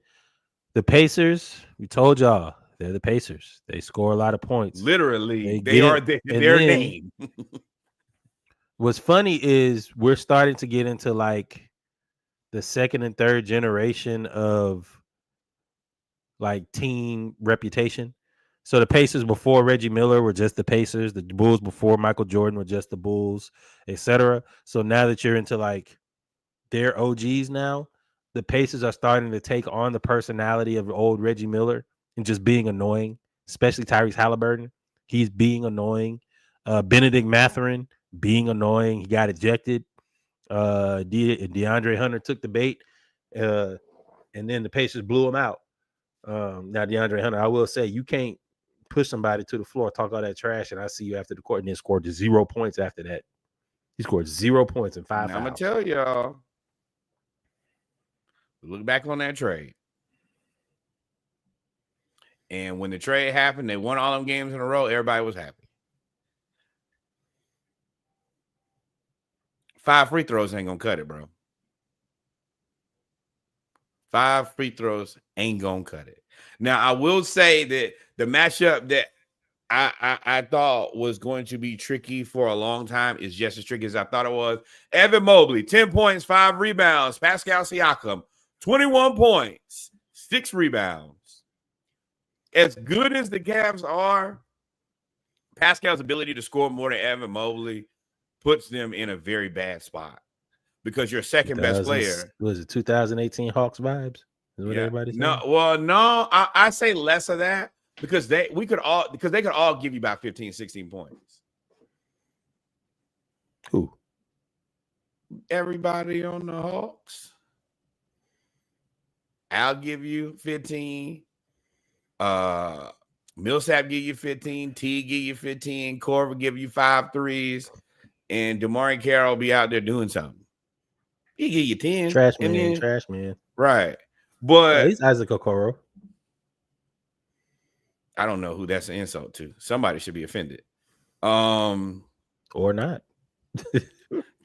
The Pacers, we told y'all, they're the Pacers. They score a lot of points. Literally, they are their name. What's funny is we're starting to get into like the second and third generation of like team reputation. So the Pacers before Reggie Miller were just the Pacers. The Bulls before Michael Jordan were just the Bulls, etc. So now that you're into like their OGs now, the Pacers are starting to take on the personality of old Reggie Miller and just being annoying, especially Tyrese Halliburton. He's being annoying. Benedict Mathurin being annoying. He got ejected. DeAndre Hunter took the bait, and then the Pacers blew him out. Now, DeAndre Hunter, I will say, you can't push somebody to the floor, talk all that trash, and I see you after the court, and then scored 0 points after that. He scored 0 points in 5 fouls. I'm going to tell y'all, look back on that trade. And when the trade happened, they won all them games in a row. Everybody was happy. 5 free throws ain't going to cut it, bro. 5 free throws ain't going to cut it. Now, I will say that the matchup that I thought was going to be tricky for a long time is just as tricky as I thought it was. Evan Mobley, 10 points, 5 rebounds. Pascal Siakam, 21 points, 6 rebounds. As good as the Cavs are, Pascal's ability to score more than Evan Mobley puts them in a very bad spot because your second best player. Was it 2018 Hawks vibes? Is what everybody's saying? No. I say less of that because they could all give you about 15, 16 points. Who? Everybody on the Hawks. I'll give you 15. Millsap give you 15. T give you 15. Corver give you 5 threes. And DeMar Carroll will be out there doing something. He give you 10. Trash man. Right. But he's Isaac Okoro. I don't know who that's an insult to. Somebody should be offended. Or not.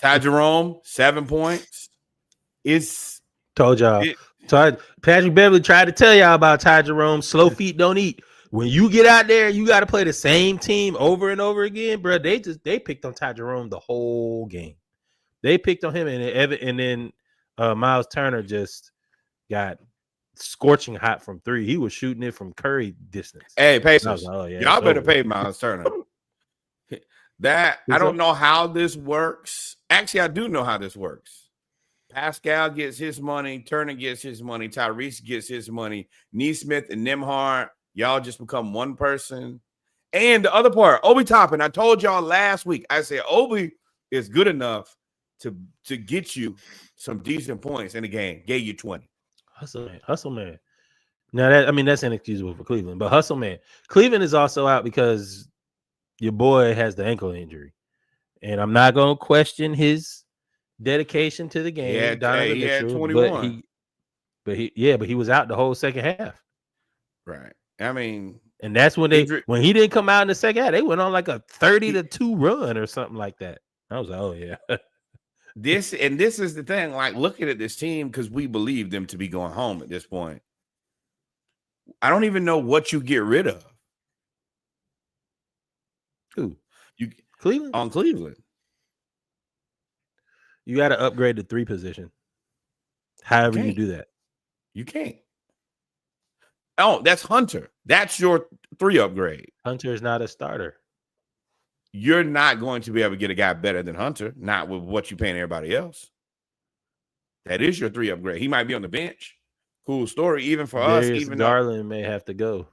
Ty Jerome, 7 points. Told y'all. Patrick Beverly tried to tell y'all about Ty Jerome. Slow feet don't eat. When you get out there, you got to play the same team over and over again, bro. They picked on Ty Jerome the whole game. They picked on him, and then Miles Turner just got scorching hot from three. He was shooting it from Curry distance. Hey, I was Pacers, like, oh yeah, y'all better over. pay Miles Turner. That I Think so? don't know how this works. Actually, I do know how this works. Pascal gets his money, Turner gets his money, Tyrese gets his money, Neesmith and Nembhard, y'all just become one person. And the other part, Obi Toppin, I told y'all last week, I said Obi is good enough to get you some decent points in the game. Gave you 20. Hustle man. Now that's inexcusable for Cleveland, but hustle man. Cleveland is also out because your boy has the ankle injury, and I'm not going to question his dedication to the game, Donovan He had Mitchell, 21. but he was out the whole second half. Right. I mean, and that's when when he didn't come out in the second half, they went on like a 30-2 run or something like that. I was like, oh yeah. This is the thing. Like looking at this team, because we believe them to be going home at this point. I don't even know what you get rid of. Who? Cleveland? On Cleveland. You got to upgrade the 3 position. However you do that. You can't. Oh, that's Hunter. That's your 3 upgrade. Hunter is not a starter. You're not going to be able to get a guy better than Hunter, not with what you're paying everybody else. That is your 3 upgrade. He might be on the bench. Cool story, even for us. Even Garland may have to go.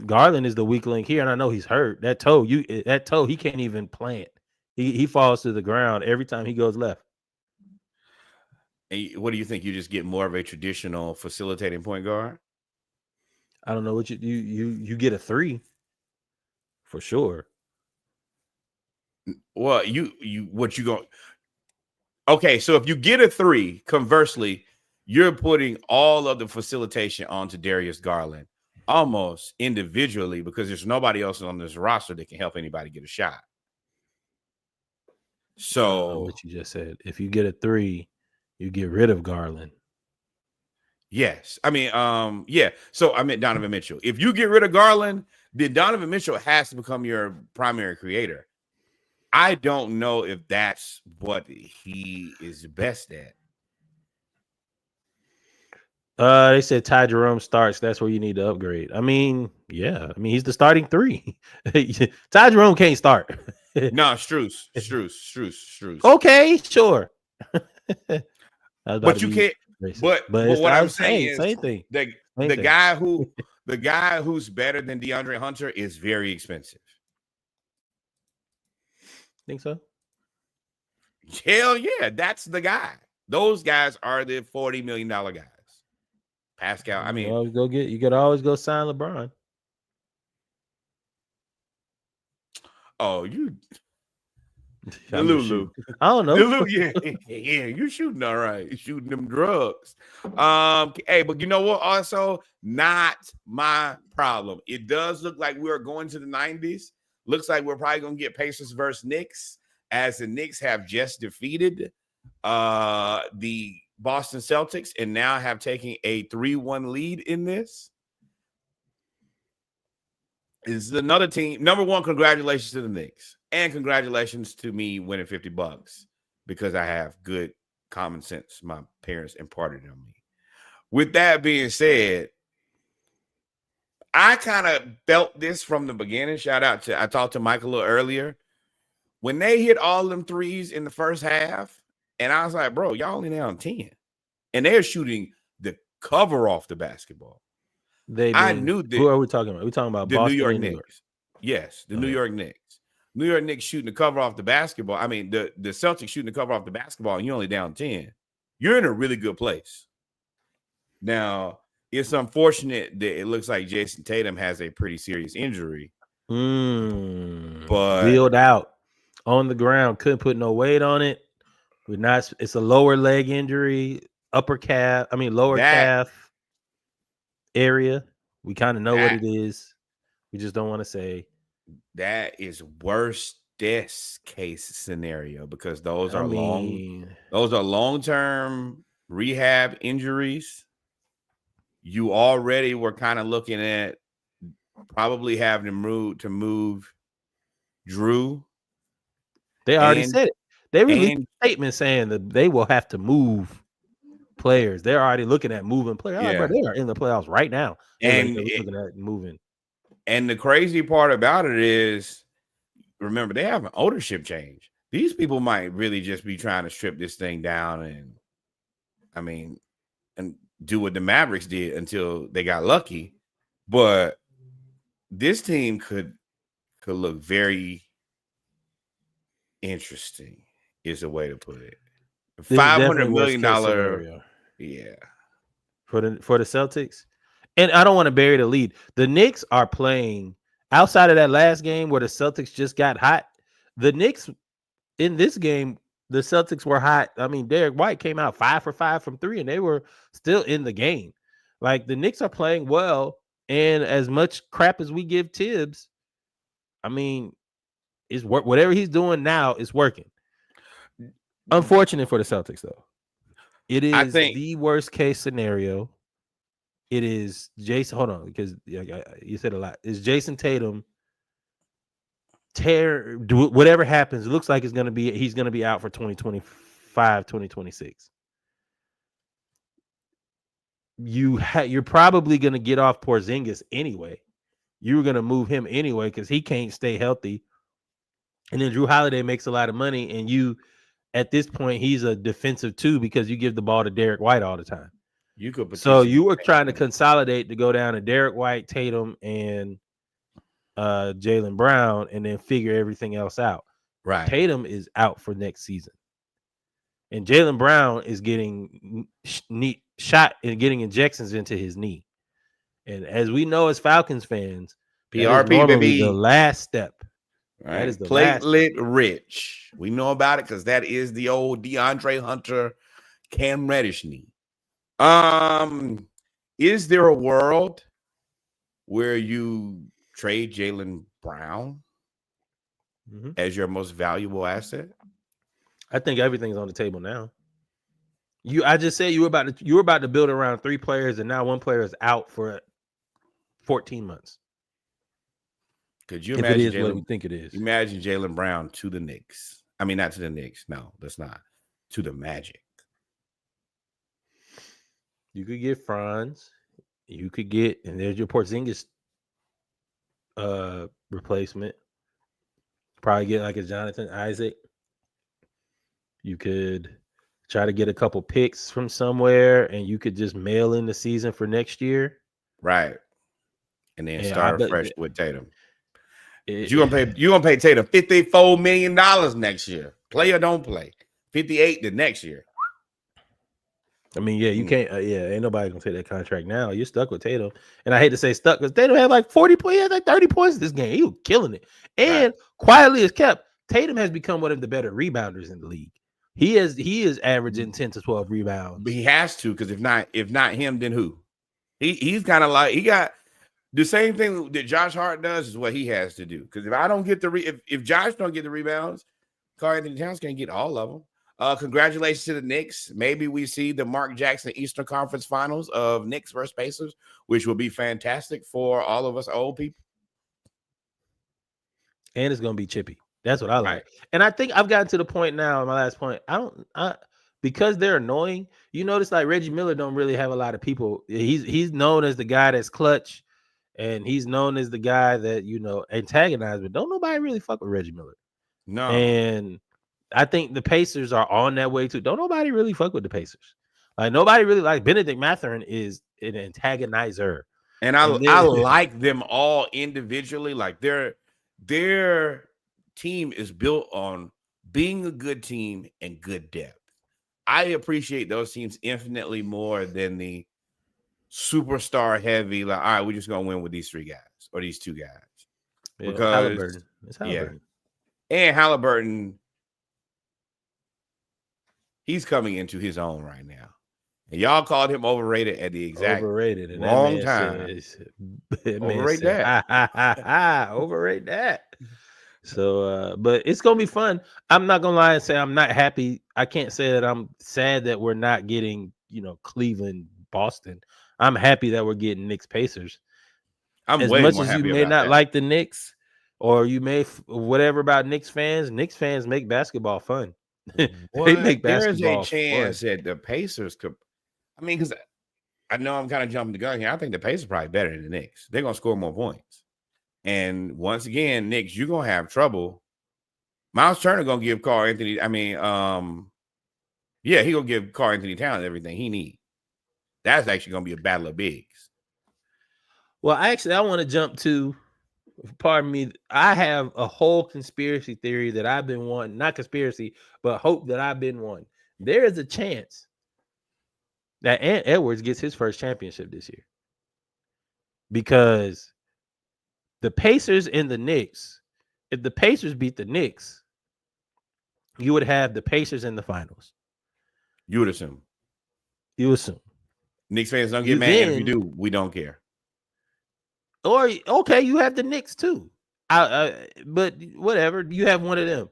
Garland is the weak link here, and I know he's hurt. That toe, he can't even plant. He falls to the ground every time he goes left. And what do you think? You just get more of a traditional facilitating point guard? I don't know what you get a 3 for sure. Well, what you go? Okay, so if you get a 3, conversely, you're putting all of the facilitation onto Darius Garland, almost individually, because there's nobody else on this roster that can help anybody get a shot. So what you just said, if you get a 3, you get rid of Garland. Yes. I mean, yeah. So I meant Donovan Mitchell. If you get rid of Garland, then Donovan Mitchell has to become your primary creator. I don't know if that's what he is best at. They said Ty Jerome starts. That's where you need to upgrade. I mean, yeah. I mean, he's the starting 3. Ty Jerome can't start. No, Strus. Okay, sure. But you can't. But what I'm saying is same thing. The guy who's better than DeAndre Hunter is very expensive. Think so? Hell yeah, that's the guy. Those guys are the $40 million guys. Pascal, I mean, you could always go sign LeBron. Oh, you Lulu. I don't know. Lulu, yeah, you shooting all right. You're shooting them drugs. Hey, but you know what? Also, not my problem. It does look like we're going to the 90s. Looks like we're probably gonna get Pacers versus Knicks, as the Knicks have just defeated the Boston Celtics and now have taken a 3-1 lead in this. This is another team. Number one, congratulations to the Knicks. And congratulations to me winning $50 because I have good common sense my parents imparted on me. With that being said, I kind of felt this from the beginning. I talked to Mike a little earlier. When they hit all them threes in the first half, and I was like, bro, y'all only down 10. And they're shooting the cover off the basketball. I knew that. Who are we talking about? We're talking about the Boston New York and Knicks. New York. Yes, the New York Knicks. New York Knicks shooting the cover off the basketball. I mean, the Celtics shooting the cover off the basketball, and you're only down 10. You're in a really good place. Now, it's unfortunate that it looks like Jason Tatum has a pretty serious injury. But wheeled out on the ground, couldn't put no weight on it. It's a lower leg injury, lower calf area. We kind of know what it is. We just don't want to say. That is worst case scenario because those are long-term rehab injuries. You already were kind of looking at probably having to move Drew. They already said it. They released a statement saying that they will have to move players. They're already looking at moving players. I'm like, bro, Yeah. they are in the playoffs right now. They're And looking at moving. And the crazy part about it is, remember, they have an ownership change. These people might really just be trying to strip this thing down and do what the Mavericks did until they got lucky. But this team could look very interesting, is a way to put it. $500 million. Yeah. For the Celtics. And I don't want to bury the lead. The Knicks are playing outside of that last game where the Celtics just got hot. The Knicks in this game, the Celtics were hot. I mean, Derek White came out 5 for 5 from 3, and they were still in the game. Like, the Knicks are playing well, and as much crap as we give Tibbs, I mean, it's whatever he's doing now is working. Unfortunate for the Celtics, though. It is the worst case scenario. It is Jason. Hold on, because you said a lot. It's Jason Tatum. Whatever happens, it looks like he's going to be out for 2025, 2026. You're probably going to get off Porzingis anyway. You were going to move him anyway because he can't stay healthy. And then Drew Holiday makes a lot of money, and at this point, he's a defensive 2 because you give the ball to Derek White all the time. So you were trying to consolidate to go down to Derek White, Tatum, and Jaylen Brown, and then figure everything else out. Right. Tatum is out for next season, and Jaylen Brown is getting shot and getting injections into his knee. And as we know, as Falcons fans, PRP, baby, the last step. Right. That is the platelet rich. We know about it because that is the old DeAndre Hunter, Cam Reddish knee. Is there a world where you trade Jaylen Brown as your most valuable asset? I think everything's on the table now. I just said you were about to build around 3 players, and now 1 player is out for 14 months. Could you imagine what we think it is? Imagine Jaylen Brown to the Knicks. I mean, not to the Knicks. No, that's not. To the Magic. You could get Franz. You could get, and there's your Porzingis replacement. Probably get like a Jonathan Isaac. You could try to get a couple picks from somewhere, and you could just mail in the season for next year. Right. And then start fresh with Tatum. You're gonna pay Tatum $54 million next year. Play or don't play. 58 the next year. I mean, yeah, you can't. Ain't nobody gonna take that contract now. You're stuck with Tatum, and I hate to say stuck because Tatum had like 40 points, he had like 30 points this game. He was killing it, and quietly as kept, Tatum has become one of the better rebounders in the league. He is averaging 10 to 12 rebounds. But he has to, because if not him, then who? He's kind of like, he got the same thing that Josh Hart does is what he has to do. Because if I don't get if Josh don't get the rebounds, Karl Anthony Towns can't get all of them. Congratulations to the Knicks. Maybe we see the Mark Jackson Eastern Conference Finals of Knicks versus Pacers, which will be fantastic for all of us old people. And it's going to be chippy. That's what I like. Right. And I think I've gotten to the point now, my last point, because they're annoying, you notice like Reggie Miller don't really have a lot of people. He's known as the guy that's clutch, and he's known as the guy that, antagonize, but don't nobody really fuck with Reggie Miller. No. And I think the Pacers are on that way too. Don't nobody really fuck with the Pacers. Like nobody really like Benedict Mathurin is an antagonizer. And I like them all individually. Like their team is built on being a good team and good depth. I appreciate those teams infinitely more than the superstar heavy. Like, all right, we're just gonna win with these 3 guys or these 2 guys. Yeah, because Halliburton. It's Halliburton. Yeah. And Halliburton, he's coming into his own right now. And y'all called him overrated at the exact wrong time. Overrate that. Overrate that. So, but it's going to be fun. I'm not going to lie and say I'm not happy. I can't say that I'm sad that we're not getting, Cleveland, Boston. I'm happy that we're getting Knicks Pacers. I'm as way much more as happy you may about not that. like the Knicks, or you may whatever about Knicks fans make basketball fun. They make basketball There's a chance fun. that the Pacers could. I mean, because I know I'm kind of jumping the gun here. I think the Pacers are probably better than the Knicks. They're gonna score more points. And once again, Knicks, you're gonna have trouble. Miles Turner gonna give Carl Anthony. Yeah, he gonna give Carl Anthony Towns everything he needs. That's actually gonna be a battle of bigs. Well, actually, I want to jump to. Pardon me. I have a whole conspiracy theory that I've been wanting. Not conspiracy, but hope that I've been wanting. There is a chance that Ant Edwards gets his first championship this year because the Pacers and the Knicks. If the Pacers beat the Knicks, you would have the Pacers in the finals. You would assume. You assume. Knicks fans don't get mad. And if you do, we don't care. Or okay, you have the Knicks too. But whatever, you have one of them.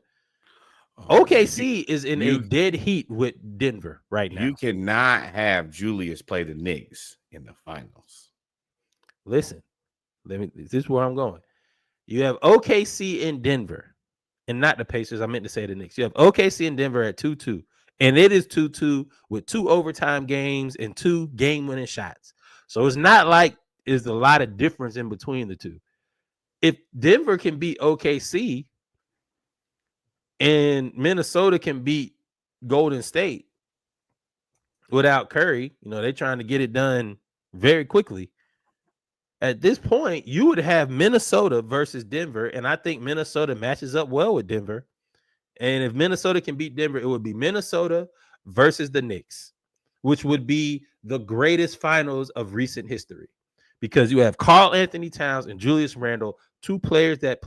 OKC is in a dead heat with Denver right now. You cannot have Julius play the Knicks in the finals. Listen, this is where I'm going. You have OKC in Denver, and not the Pacers. I meant to say the Knicks. You have OKC in Denver at 2-2, and it is 2-2 with 2 overtime games and 2 game-winning shots. So it's not like there's a lot of difference in between the two. If Denver can beat OKC and Minnesota can beat Golden State without Curry, they're trying to get it done very quickly. At this point, you would have Minnesota versus Denver, and I think Minnesota matches up well with Denver. And if Minnesota can beat Denver, it would be Minnesota versus the Knicks, which would be the greatest finals of recent history because you have Karl Anthony Towns and Julius Randle, 2 players that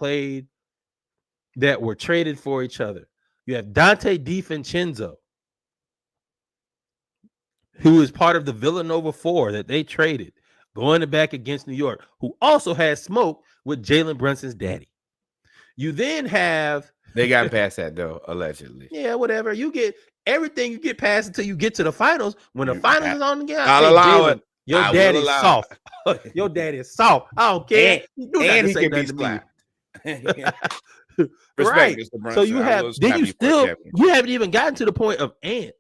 were traded for each other. You have Dante DiVincenzo, who is part of the Villanova 4 that they traded, going back against New York, who also has smoke with Jalen Brunson's daddy. You then have... They got past that, though, allegedly. Yeah, whatever. You get everything you get past until you get to the finals. When the finals is on again, I'll allow it. Your daddy is soft. Your daddy is soft. I don't care. And he can be slapped. Right. So you have... Then you haven't even gotten to the point of Ant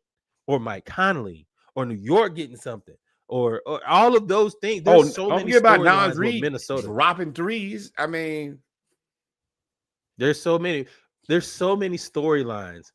or Mike Conley or New York getting something. Or all of those things. There's so many storylines with Minnesota dropping threes. I mean, there's so many storylines.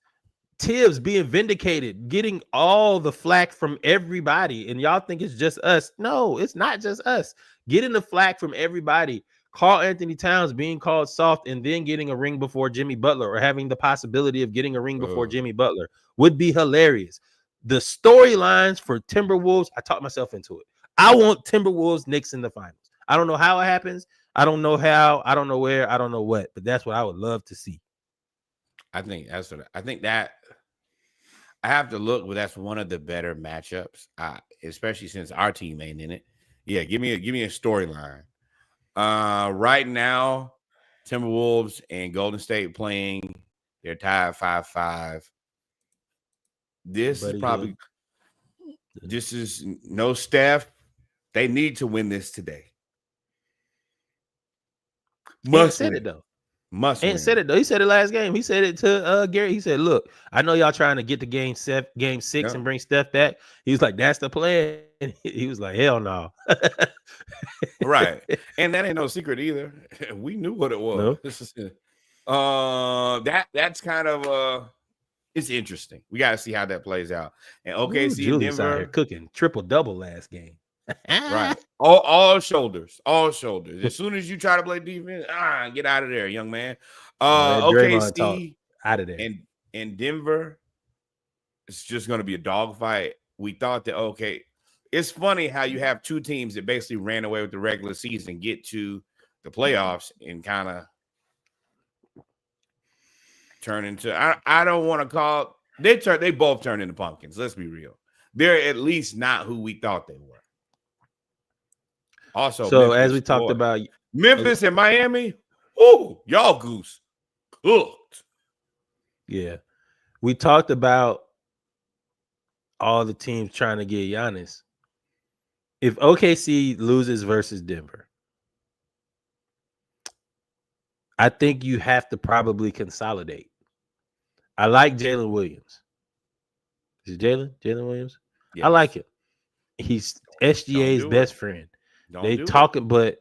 Tibbs being vindicated, getting all the flack from everybody, and y'all think it's just us. No, it's not just us. Getting the flack from everybody. Karl Anthony Towns being called soft and then getting a ring before Jimmy Butler, or having the possibility of getting a ring before Jimmy Butler, would be hilarious. The storylines for Timberwolves, I talked myself into it. I want Timberwolves Knicks in the finals. I don't know how it happens. I don't know how. I don't know where. I don't know what. But that's what I would love to see. I think that I have to look, but that's one of the better matchups, especially since our team ain't in it. Yeah, give me a storyline. Right now, Timberwolves and Golden State playing. They're tied 5-5. This is no Steph. They need to win this today. Ant said it though. He said it last game. He said it to Gary. He said, "Look, I know y'all trying to get to game 6 and bring Steph back." He was like, "That's the plan." He was like, "Hell no." Right, and that ain't no secret either. We knew what it was. No. That's kind of it's interesting. We got to see how that plays out. And OKC and Denver out here cooking triple-double last game. Right. All shoulders. As soon as you try to play defense, get out of there, young man. OKC out of there. And Denver, it's just going to be a dogfight. We thought that, it's funny how you have 2 teams that basically ran away with the regular season, get to the playoffs and kind of turn into, I don't want to call, they both turn into pumpkins. Let's be real. They're at least not who we thought they were. Also, so Memphis, as we talked about Memphis and Miami, y'all goose cooked. Yeah, we talked about all the teams trying to get Giannis. If OKC loses versus Denver, I think you have to probably consolidate. I like Jalen Williams. Is it Jalen Williams? Yes. I like him. He's Don't SGA's do it. best friend. Don't They do it. talking, but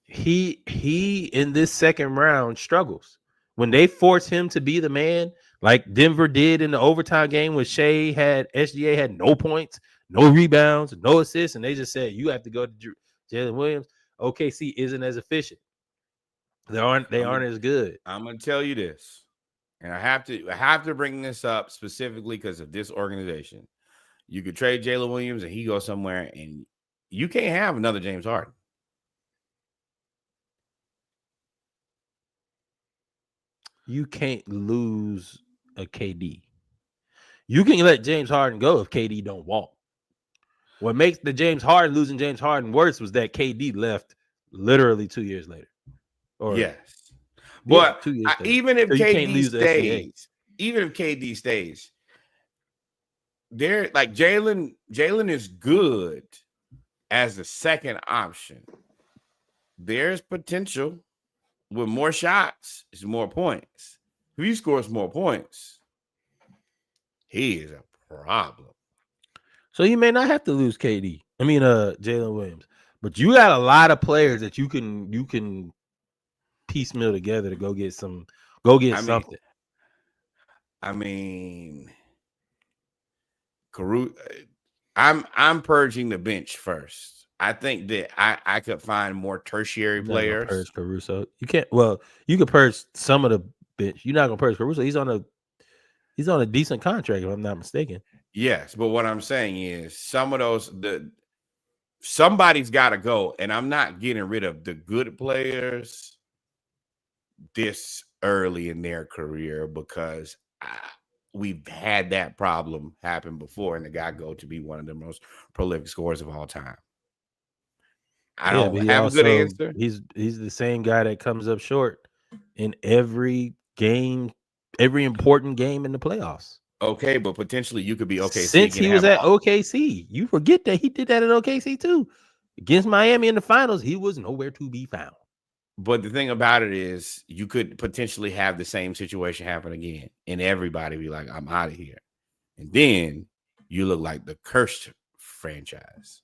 he in this second round struggles. When they force him to be the man, like Denver did in the overtime game when SGA had no points, no rebounds, no assists, and they just said you have to go to Jalen Williams. OKC isn't as efficient. They aren't as good. I'm gonna tell you this, and I have to bring this up specifically because of this organization. You could trade Jalen Williams and he goes somewhere, and you can't have another James Harden. You can't lose a KD. You can let James Harden go if KD don't walk. What makes the losing James Harden worse was that KD left literally 2 years later. Or Yes, yeah, but 2 years later. even if So you can't KD lose the SGA. stays, they're like Jalen is good as the second option. There's potential with more shots, it's more points. If he scores more points, he is a problem. So you may not have to lose Jalen Williams, but you got a lot of players that you can piecemeal together to go get something. I mean, I'm purging the bench first. I think that I could find more tertiary players. Purge Caruso. You can't. Well, you could purge some of the bench. You're not gonna purge Caruso. He's on a decent contract, if I'm not mistaken. Yes, but what I'm saying is some of those somebody's got to go, and I'm not getting rid of the good players this early in their career because we've had that problem happen before, and the guy go to be one of the most prolific scorers of all time. I don't have a good answer. He's the same guy that comes up short in every game, every important game in the playoffs. Okay, but potentially you could be OKC. Since he was at OKC, you forget that he did that at OKC too. Against Miami in the finals, he was nowhere to be found. But the thing about it is you could potentially have the same situation happen again, and everybody be like, I'm out of here. And then you look like the cursed franchise.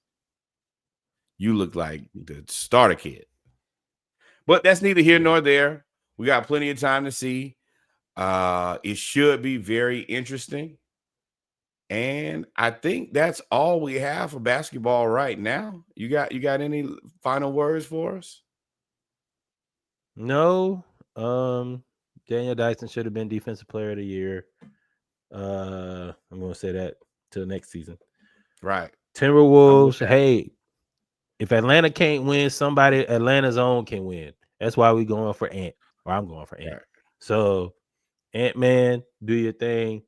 You look like the starter kid. But that's neither here nor there. We got plenty of time to see. It should be very interesting. And I think that's all we have for basketball right now. You got any final words for us? No. Daniel Dyson should have been Defensive Player of the Year. I'm gonna say that till next season. Right. Timberwolves. Hey, if Atlanta can't win, somebody Atlanta's own can win. That's why we going for Ant, or I'm going for Ant. Right. So, Ant-Man, do your thing.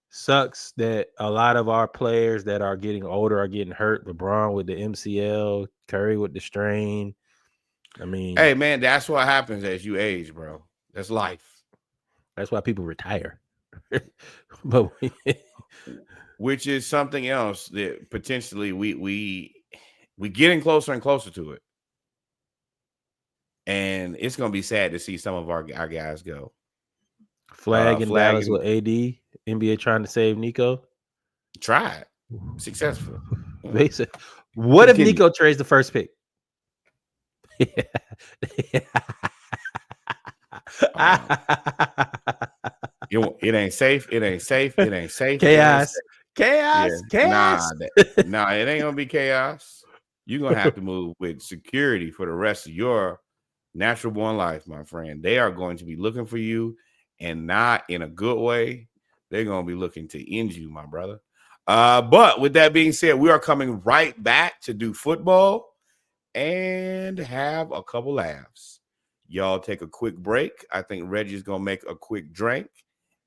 Sucks that a lot of our players that are getting older are getting hurt. LeBron with the MCL, Curry with the strain. I mean, hey man, that's what happens as you age, bro. That's life. That's why people retire. But which is something else that potentially we getting closer and closer to it. And it's gonna be sad to see some of our guys go. Flag in Dallas with AD, NBA trying to save Nico. Try it. Successful. Basic. What if Nico trades the first pick? It ain't safe. It ain't safe. It ain't safe. Chaos. Chaos. Yeah. Chaos. Nah, it ain't gonna be chaos. You're gonna have to move with security for the rest of your natural born life, my friend. They are going to be looking for you, and not in a good way. They're gonna be looking to end you, my brother. But with that being said, we are coming right back to do football and have a couple laughs. Y'all take a quick break. I think Reggie's gonna make a quick drink,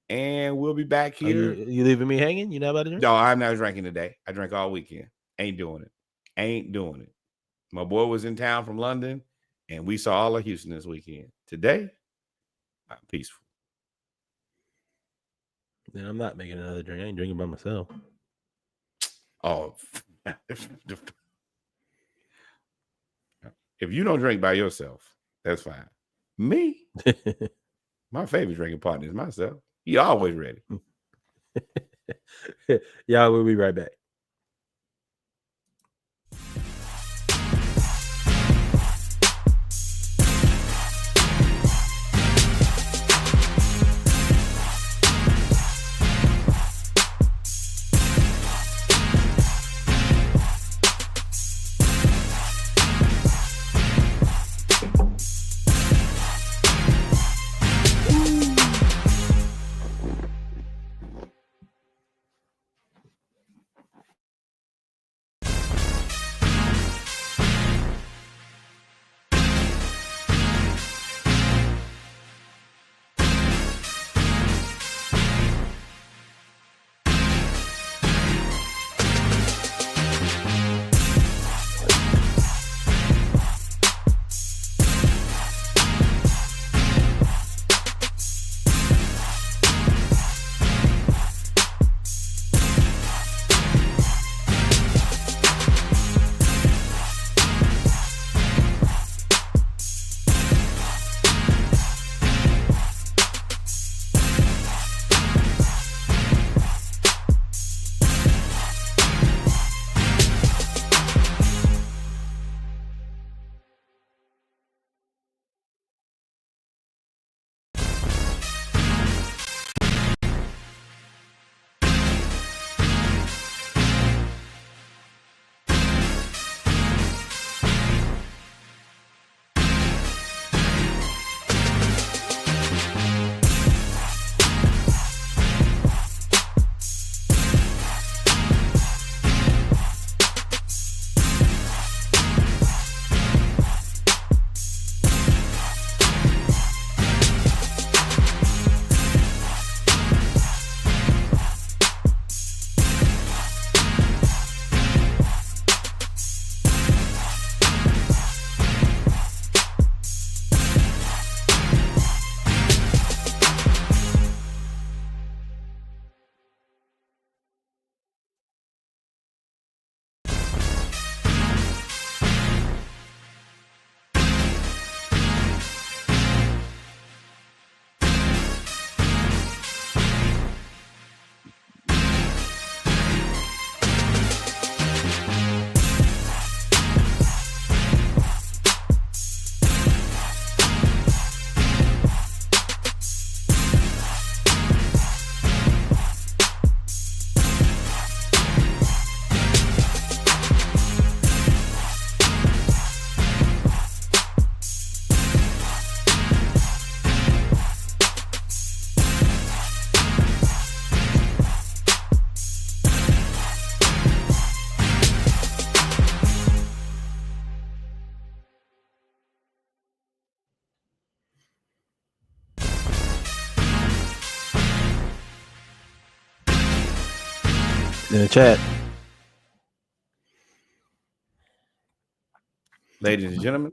and we'll be back here. You leaving me hanging? You not about to drink? No, I'm not drinking today. I drank all weekend. Ain't doing it. My boy was in town from London, and we saw all of Houston this weekend. Today, I'm peaceful. Then I'm not making another drink. I ain't drinking by myself. Oh, if you don't drink by yourself, that's fine. Me, my favorite drinking partner is myself. He always ready. Y'all, we'll be right back. In the chat. Ladies and gentlemen,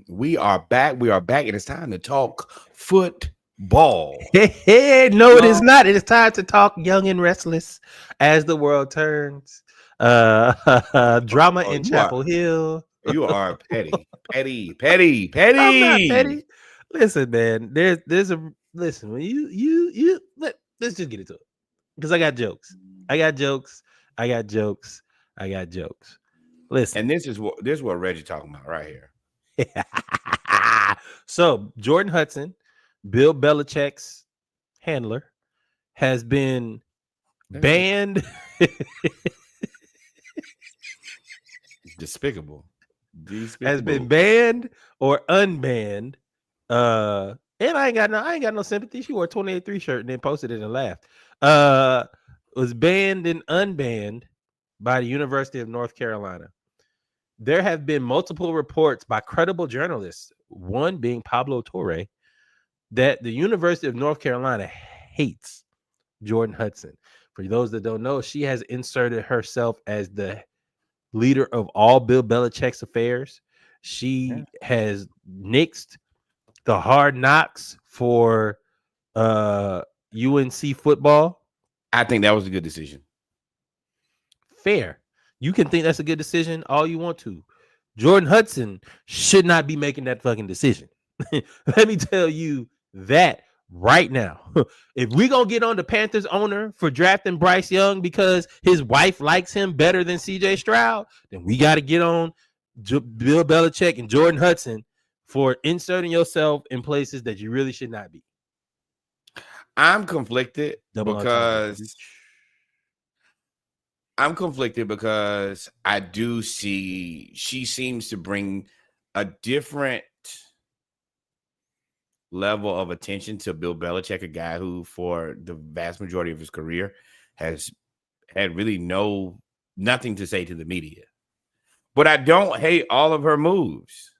we are back. We are back. It is time to talk football. Hey, no, it is not. It is time to talk young and restless as the world turns. Drama in Chapel Hill. You are petty. Petty. I'm not petty. Listen, man. There's a listen. When let's just get into it because I got jokes. Listen, and this is what Reggie talking about right here. So Jordan Hudson, Bill Belichick's handler, has been banned. Despicable. Has been banned or unbanned. And I ain't got no sympathy. She wore a 28-3 shirt and then posted it and laughed. Was banned and unbanned by the University of North Carolina. There have been multiple reports by credible journalists, one being Pablo Torre, that the University of North Carolina hates Jordan Hudson. For those that don't know, she has inserted herself as the leader of all Bill Belichick's affairs. She has nixed the hard knocks for UNC football. I think that was a good decision. Fair. You can think that's a good decision all you want to. Jordan Hudson should not be making that fucking decision. Let me tell you that right now. If we gonna get on the Panthers owner for drafting Bryce Young because his wife likes him better than CJ Stroud, then we got to get on Bill Belichick and Jordan Hudson for inserting yourself in places that you really should not be. I'm conflicted because I do see she seems to bring a different level of attention to Bill Belichick, a guy who for the vast majority of his career has had really nothing to say to the media. But I don't hate all of her moves.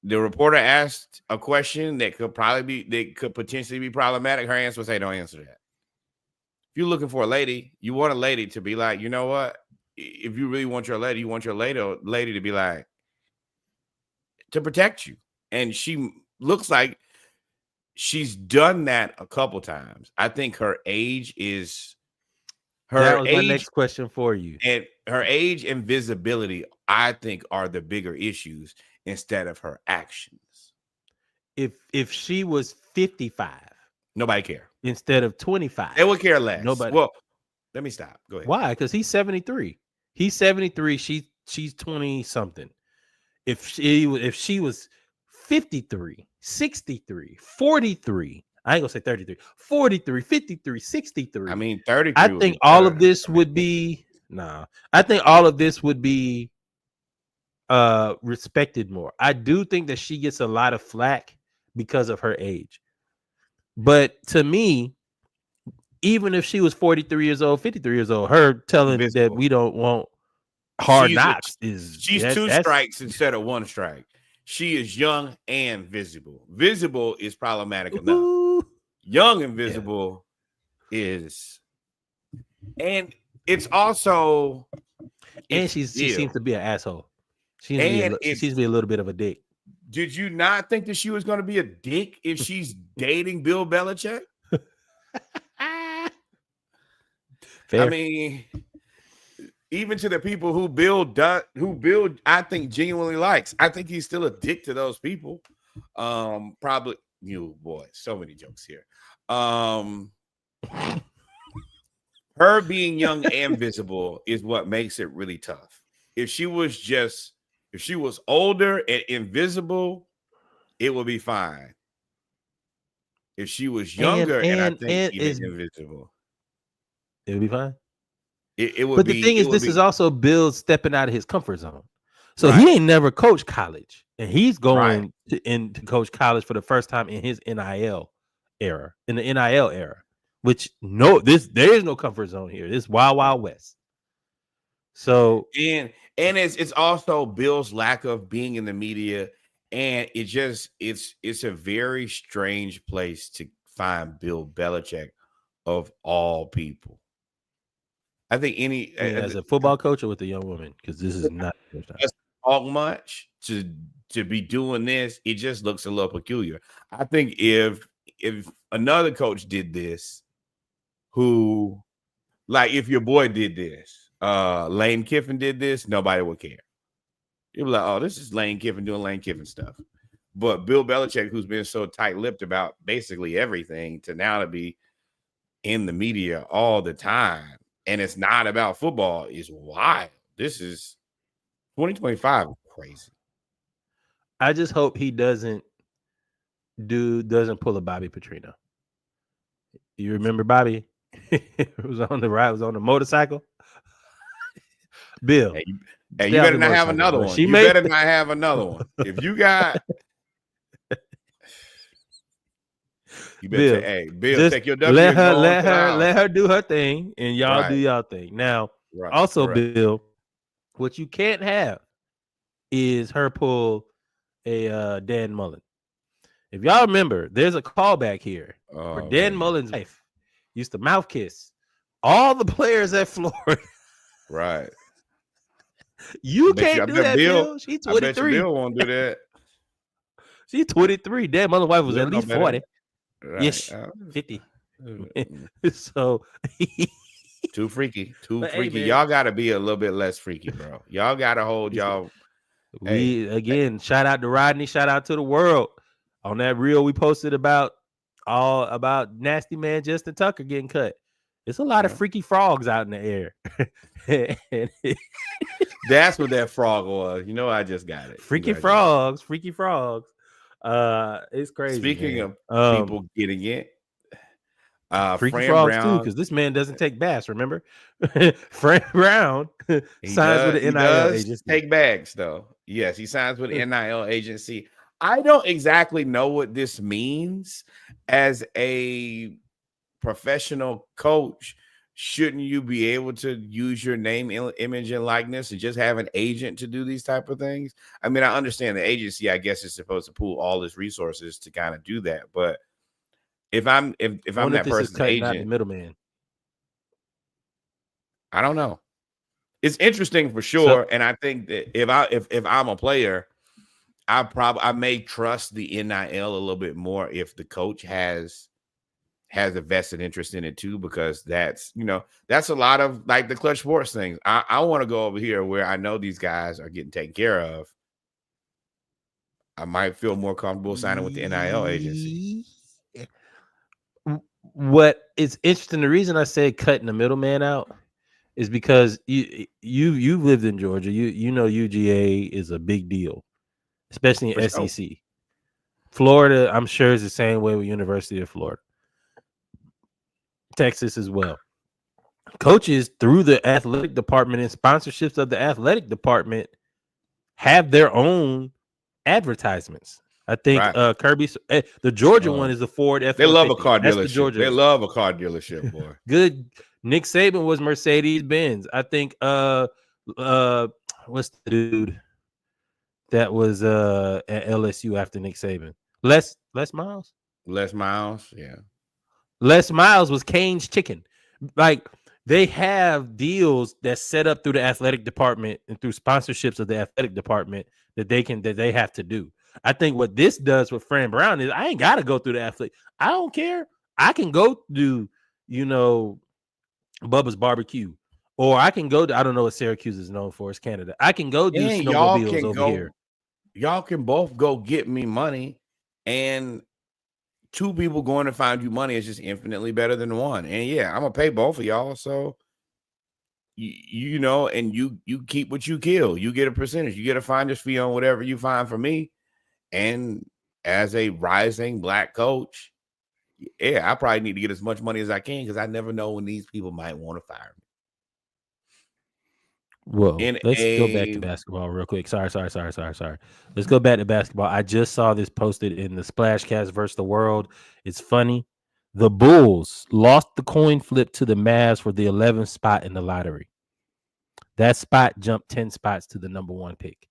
The reporter asked a question that could potentially be problematic. Her answer was, "Hey, don't answer that." If you're looking for a lady, you want a lady to be like, you know what? If you really want your lady, you want your lady to be like, to protect you. And she looks like she's done that a couple times. I think her age is that was my next question for you. And her age and visibility, I think, are the bigger issues instead of her actions. If she was 55, nobody care. Instead of 25, they would care less. Nobody. Well, let me stop. Go ahead. Why? Because he's 73. He's 73. She's 20 something. If she was 53, 63, 43, I ain't gonna say 33, 43, 53, 63. I mean, 33. I think all of this would be I think all of this would be respected more. I do think that she gets a lot of flack because of her age. But to me, even if she was 43 years old, 53 years old, her telling that we don't want hard knocks she's two strikes instead of one strike. She is young and visible. Visible is problematic enough. Young and visible is, and it's also, and she seems to be an asshole. She seems to be a little bit of a dick. Did you not think that she was going to be a dick if she's dating Bill Belichick? Fair. I mean, even to the people who Bill, I think genuinely likes. I think he's still a dick to those people. Probably, so many jokes here. Her being young and visible is what makes it really tough. If she was older and invisible, it would be fine. If she was younger and invisible, it would be fine. It would but be. The thing is, this is also Bill stepping out of his comfort zone. So he ain't never coached college, and he's going to coach college for the first time in his NIL era, which there is no comfort zone here. This wild west. So and it's also Bill's lack of being in the media, and it's a very strange place to find Bill Belichick of all people. I think any as a football coach or with a young woman, because this is not the first time. us talk much to be doing this. It just looks a little peculiar. I think if another coach did this, who like if your boy did this, Lane Kiffin did this, nobody would care. You'd be like, oh, this is Lane Kiffin doing Lane Kiffin stuff. But Bill Belichick, who's been so tight-lipped about basically everything, to now to be in the media all the time, and it's not about football, is wild. This is 2025 crazy. I just hope he doesn't pull a Bobby Petrino. You remember Bobby? It was on the ride, was on the motorcycle. Bill. Hey, you better not have another one. You better not have another one. If you got, you better Bill, say, hey, Bill, take your W. Let her do her thing, and y'all do y'all thing. Now, also, Bill, what you can't have is her pull a Dan Mullen. If y'all remember, there's a callback here where Dan Mullen's wife used to mouth kiss all the players at Florida. Right. You can't do that, Bill. She's 23. I bet Bill won't do that. She's 23. Dan Mullen's wife was at least 40. Right. Yes, 50. So too freaky. Hey, y'all got to be a little bit less freaky, bro. Y'all got to hold y'all. Shout out to Rodney. Shout out to the world. On that reel we posted about nasty man Justin Tucker getting cut. It's a lot of freaky frogs out in the air. That's what that frog was. You know, I just got it. Freaky frogs. It's crazy. Speaking of people getting it, freaky Fran frogs Brown, too, because this man doesn't take baths. Remember, Fran Brown signs with an NIL agency. Take bags though. Yes, he signs with an NIL agency. I don't exactly know what this means as a professional coach. Shouldn't you be able to use your name, image, and likeness and just have an agent to do these type of things? I mean, I understand the agency, I guess, is supposed to pool all its resources to kind of do that. But if I'm that person's agent, the middleman, I don't know. It's interesting for sure, and I think that if I'm a player, I may trust the NIL a little bit more if the coach has a vested interest in it too, because that's a lot of like the Clutch Sports things. I want to go over here where I know these guys are getting taken care of. I might feel more comfortable signing with the NIL agency. What is interesting, the reason I said cutting the middleman out is because you've lived in Georgia. You know UGA is a big deal, especially in SEC. Sure. Florida, I'm sure, is the same way with University of Florida. Texas as well. Coaches through the athletic department and sponsorships of the athletic department have their own advertisements. I think Kirby, the Georgia one is the Ford F-150. They love a car dealership. They love a car dealership, boy. Good. Nick Saban was Mercedes-Benz. I think what's the dude that was at LSU after Nick Saban? Les Miles? Les Miles, yeah. Les Miles was Cane's Chicken. Like, they have deals that set up through the athletic department and through sponsorships of the athletic department that they have to do. I think what this does with Fran Brown is I ain't got to go through the athlete. I don't care. I can go do, Bubba's Barbecue, or I can go to, I don't know what Syracuse is known for. It's Canada. I can go do snowmobiles over here. Y'all can both go get me money, and two people going to find you money is just infinitely better than one. And yeah, I'm gonna pay both of y'all. So and you keep what you kill. You get a percentage. You get a finder's fee on whatever you find for me. And as a rising Black coach, yeah, I probably need to get as much money as I can because I never know when these people might want to fire me. Well, let's go back to basketball real quick. Sorry. Let's go back to basketball. I just saw this posted in the Splashcast versus the World. It's funny. The Bulls lost the coin flip to the Mavs for the 11th spot in the lottery. That spot jumped 10 spots to the number 1 pick.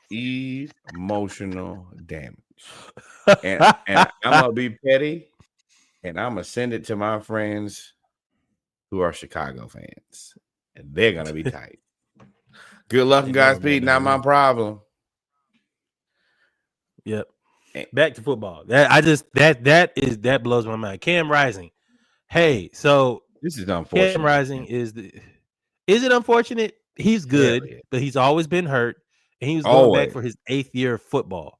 Emotional damage. And I'm gonna be petty. and I'm gonna send it to my friends who are Chicago fans, and they're gonna be tight. Good luck They and know him, man. Godspeed. Not my problem. Yep. And Back to football. That blows my mind. Cam Rising. Hey, so this is Cam unfortunate. Rising is it unfortunate? He's Hell good, yeah. but he's always been hurt, and he was going back Always. for his 8th year of football.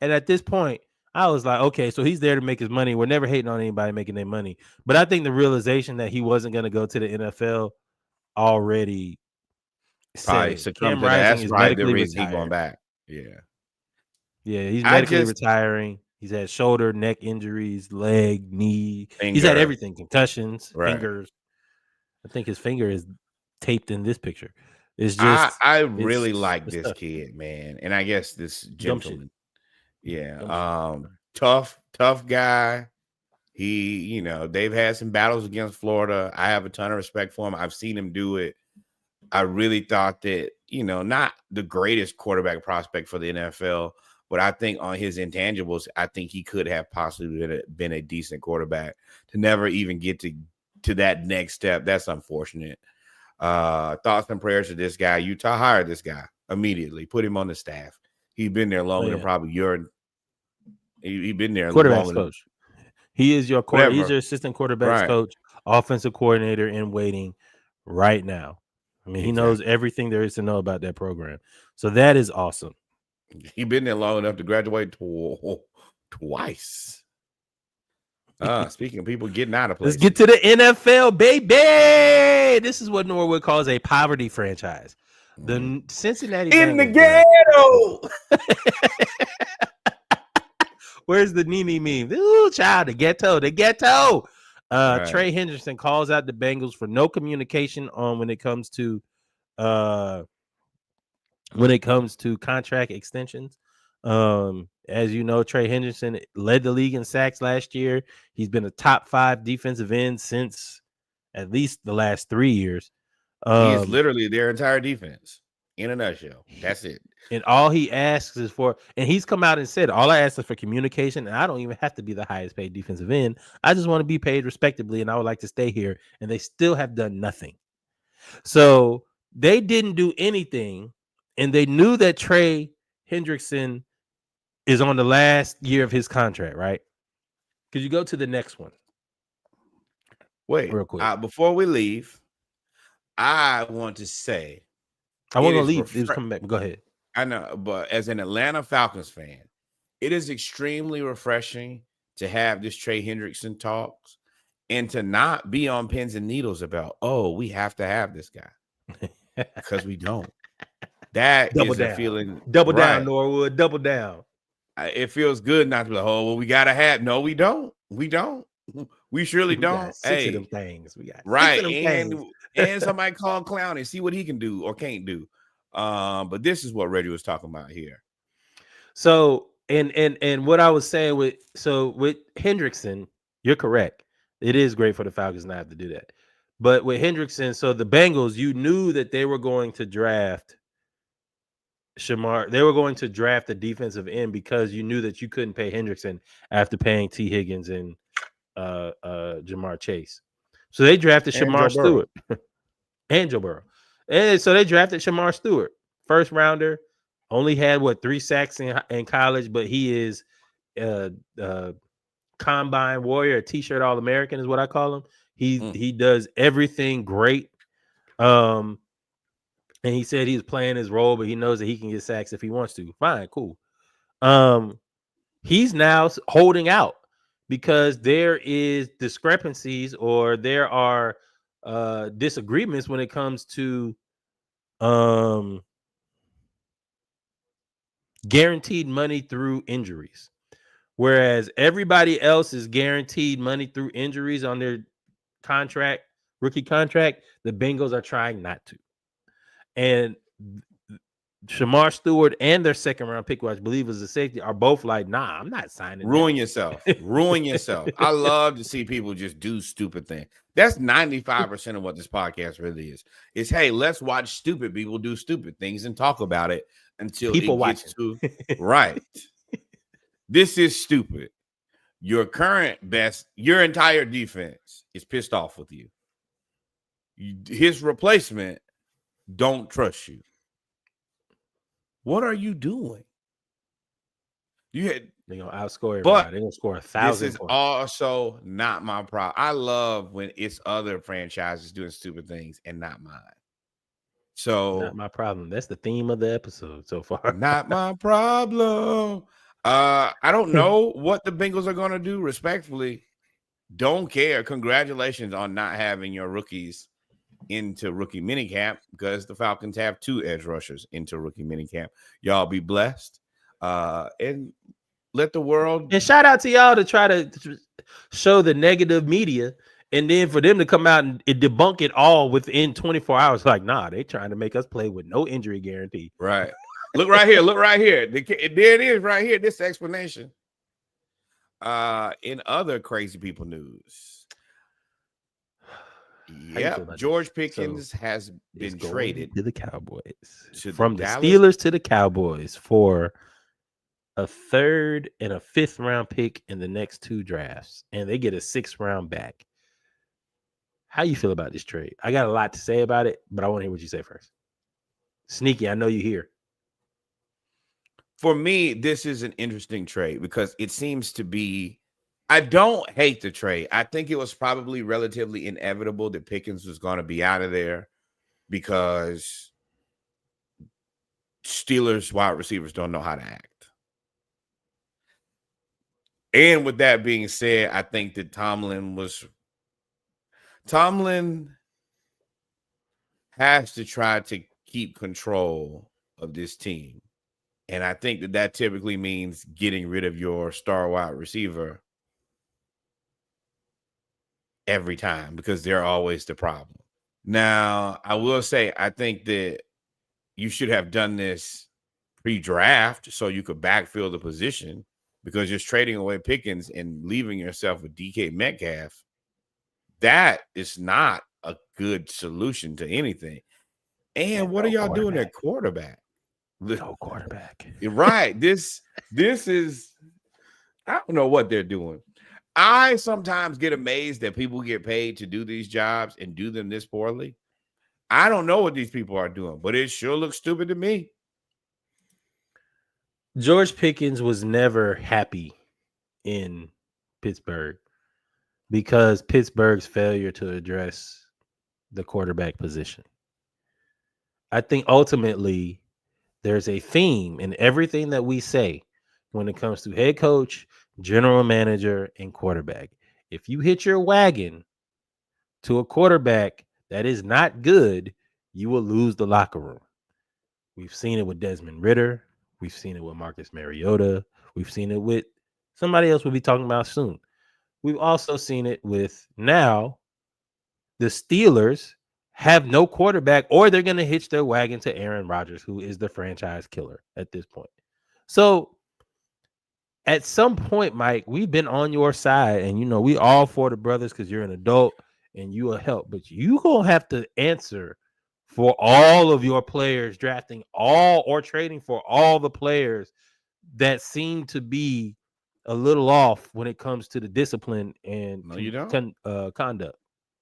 And at this point, I was like, okay, so he's there to make his money. We're never hating on anybody making their money, but I think the realization that he wasn't going to go to the NFL already set Probably in. succumb Cam to that. Rising That's is right. The medically reason he going retired. back. Yeah. Yeah, he's I medically just retiring. He's had shoulder, neck injuries, leg, knee. He's had finger. everything, concussions, Right. fingers. I think his finger is taped in this picture. It's I it's really like this tough. kid, man. And I guess this Dumb shit. gentleman. Yeah. Dumb shit. Tough guy. He, they've had some battles against Florida. I have a ton of respect for him. I've seen him do it. I really thought that, not the greatest quarterback prospect for the NFL, but I think on his intangibles, I think he could have possibly been a decent quarterback. To never even get to that next step, that's unfortunate. Thoughts and prayers to this guy. Utah hired this guy immediately, put him on the staff. He's been there longer than probably he's been there quarterback's longer. coach. He is your he's your assistant quarterback's coach, offensive coordinator in waiting right now. I mean, he knows everything there is to know about that program. So that is awesome. He's been there long enough to graduate twice. Speaking of people getting out of places. Let's get to the NFL, baby. This is what Norwood calls a poverty franchise. The Cincinnati in Bengals, the ghetto. Where's the Nene meme? Ooh, child, the ghetto. Right. Trey Henderson calls out the Bengals for no communication on when it comes to contract extensions. As you know, Trey Henderson led the league in sacks last year. He's been a top 5 defensive end since at least the last 3 years. He is literally their entire defense in a nutshell. That's it. And all he asks is for, and he's come out and said, all I ask is for communication, and I don't even have to be the highest paid defensive end. I just want to be paid respectably, and I would like to stay here. And they still have done nothing. So they didn't do anything, and they knew that Trey Hendrickson is on the last year of his contract, right? Could you go to the next one? Wait, real quick. Before we leave, I want to say, I wasn't gonna leave. He was coming back. Go ahead. I know, but as an Atlanta Falcons fan, it is extremely refreshing to have this Trey Hendrickson talks and to not be on pins and needles about, oh, we have to have this guy because we don't. That double is down. A feeling. Double down, Norwood. Double down. It feels good not to be like, oh, well, we gotta have. No, we don't. We don't. We surely don't. Got 6 of them things. We got right, 6 of them things. And somebody call Clown and see what he can do or can't do. But this is what Reggie was talking about here. So, and what I was saying with Hendrickson, you're correct. It is great for the Falcons not have to do that. But with Hendrickson, so the Bengals, you knew that they were going to draft Shamar. They were going to draft the defensive end because you knew that you couldn't pay Hendrickson after paying T. Higgins and Jamar Chase. So they drafted Shamar Stewart and Joe Burrow. And so they drafted Shamar Stewart, first rounder. Only had 3 sacks in college, but he is combine warrior, a t-shirt All-American is what I call him. He does everything great. And he said he's playing his role, but he knows that he can get sacks if he wants to. Fine, cool. He's now holding out because there is discrepancies or there are disagreements when it comes to guaranteed money through injuries. Whereas everybody else is guaranteed money through injuries on their rookie contract, the Bengals are trying not to. And Shamar Stewart and their second round pick, which I believe is a safety, are both like, nah, I'm not signing. Ruin yourself. I love to see people just do stupid things. That's 95% of what this podcast really is. It's, hey, let's watch stupid people do stupid things and talk about it until people it gets to right. This is stupid. Your current best, your entire defense is pissed off with you. His replacement don't trust you. What are you doing? They're gonna outscore but everybody. They're gonna score 1,000 this is points. also not my problem. I love when it's other franchises doing stupid things and not mine. So Not my problem. That's the theme of the episode so far. not my problem. I don't know what the Bengals are gonna do. Respectfully, don't care. Congratulations on not having your rookies into rookie minicamp because the Falcons have 2 edge rushers into rookie minicamp. Y'all be blessed. And let the world. And shout out to y'all to try to show the negative media, and then for them to come out and debunk it all within 24 hours. Like, nah, they trying to make us play with no injury guarantee. Right. Look right here. Look right here. There it is right here. This explanation. In other crazy people news. Yep. George Pickens has been traded to the Cowboys. From the Steelers to the Cowboys for a 3rd and a 5th round pick in the next 2 drafts, and they get a 6th round back. How you feel about this trade? I got a lot to say about it, but I want to hear what you say first. Sneaky, I know you here. For me, this is an interesting trade because it seems to be, I don't hate the trade. I think it was probably relatively inevitable that Pickens was going to be out of there because Steelers wide receivers don't know how to act. And with that being said, I think that Tomlin has to try to keep control of this team. And I think that typically means getting rid of your star wide receiver every time because they're always the problem. Now, I will say, I think that you should have done this pre-draft so you could backfill the position because just trading away Pickens and leaving yourself with DK Metcalf, that is not a good solution to anything. And what are y'all doing at quarterback? No quarterback. Right. This is, I don't know what they're doing. I sometimes get amazed that people get paid to do these jobs and do them this poorly. I don't know what these people are doing, but it sure looks stupid to me. George Pickens was never happy in Pittsburgh because Pittsburgh's failure to address the quarterback position. I think ultimately there's a theme in everything that we say when it comes to head coach, general manager, and quarterback. If you hit your wagon to a quarterback that is not good, you will lose the locker room. We've seen it with Desmond Ridder. We've seen it with Marcus Mariota. We've seen it with somebody else we'll be talking about soon. We've also seen it with now the Steelers have no quarterback, or they're going to hitch their wagon to Aaron Rodgers, who is the franchise killer at this point. So at some point, Mike, we've been on your side, and, we all for the brothers because you're an adult and you will help, but you going to have to answer for all of your players, drafting all or trading for all the players that seem to be a little off when it comes to the discipline and conduct.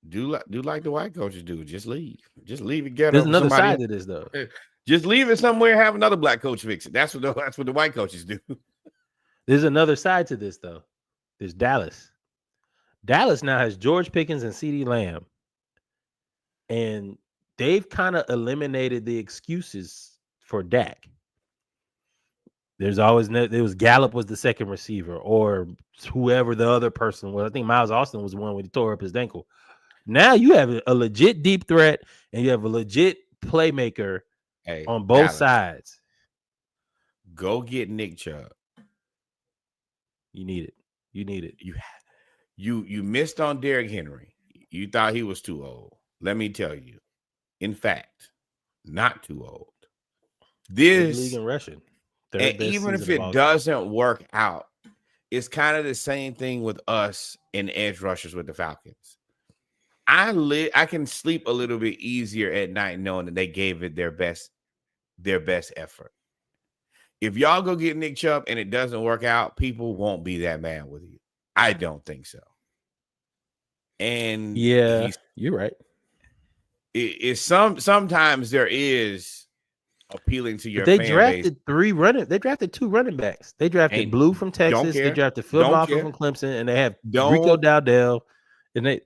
Do like the white coaches do. Just leave and get. There's another side to this, though. Just leave it somewhere. Have another black coach fix it. That's what the white coaches do. There's another side to this, though. There's Dallas. Dallas now has George Pickens and CeeDee Lamb, and they've kind of eliminated the excuses for Dak. There's always there was Gallup was the second receiver, or whoever the other person was. I think Miles Austin was the one when he tore up his ankle. Now you have a legit deep threat, and you have a legit playmaker on both sides. Go get Nick Chubb. You need it. You missed on Derrick Henry. You thought he was too old. Let me tell you, in fact, not too old. This league in rushing. And even if it doesn't work out, it's kind of the same thing with us and edge rushers with the Falcons. I can sleep a little bit easier at night knowing that they gave it their best effort. If y'all go get Nick Chubb and it doesn't work out, people won't be that mad with you. I don't think so. And Yeah, you're right. Sometimes there is appealing to But your they fan base. drafted They drafted 2 running backs. They drafted Ain't Blue from don't Texas. They care. drafted Phil Don't Maffa care. from Clemson, and they have Rico Don't. Dowdell. And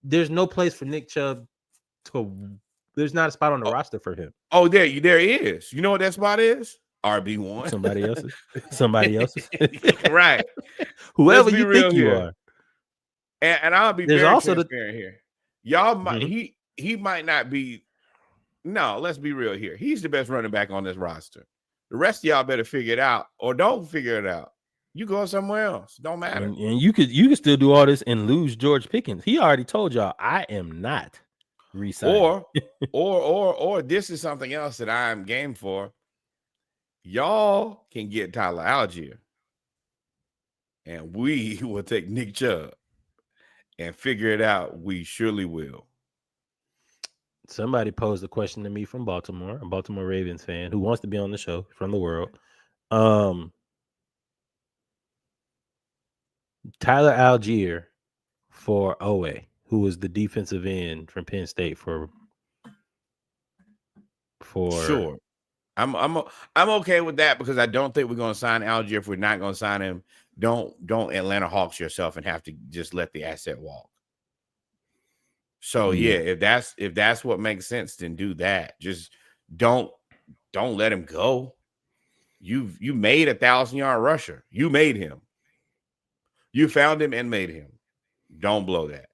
there's no place for Nick Chubb there's not a spot on the roster for him. Oh, there is. You know what that spot is? RB1. Somebody else's. Somebody else's. Right. Whoever Let's be you real think you here. are. And I'll be There's very also transparent here. Y'all might Mhm. he might not be. No, let's be real here. He's the best running back on this roster. The rest of y'all better figure it out or don't figure it out. You go somewhere else. Don't matter. And you could still do all this and lose George Pickens. He already told y'all, I am not resigning. Or this is something else that I'm game for. Y'all can get Tyler Algier, and we will take Nick Chubb and figure it out. We surely will. Somebody posed a question to me from Baltimore, a Baltimore Ravens fan who wants to be on the show from the world. Tyler Algier for Owe, who was the defensive end from Penn State for Sure. I'm okay with that because I don't think we're going to sign Algier. If we're not going to sign him, don't Atlanta Hawks yourself and have to just let the asset walk. So yeah, if that's what makes sense, then do that. Just don't let him go. You made 1,000-yard rusher. You made him. You found him and made him. Don't blow that.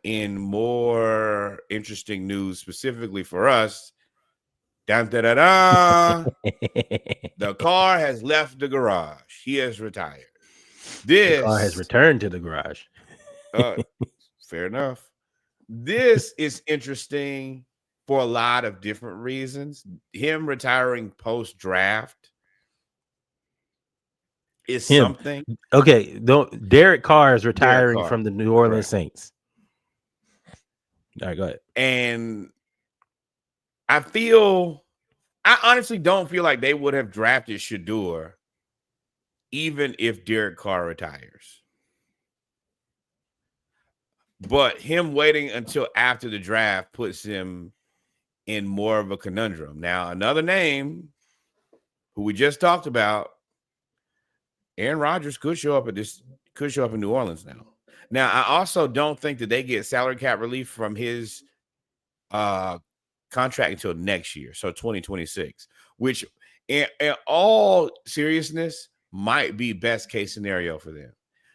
In more interesting news, specifically for us, the car has left the garage. He has retired. The car has returned to the garage. Fair enough. This is interesting for a lot of different reasons. Him retiring post-draft is something. Okay, Derek Carr is retiring from the New Orleans Saints. All right, go ahead. And I honestly don't feel like they would have drafted Shedeur even if Derek Carr retires. But him waiting until after the draft puts him in more of a conundrum. Now, another name who we just talked about, Aaron Rodgers could show up in New Orleans now. Now, I also don't think that they get salary cap relief from his contract until next year, so 2026, which in all seriousness might be best case scenario for them.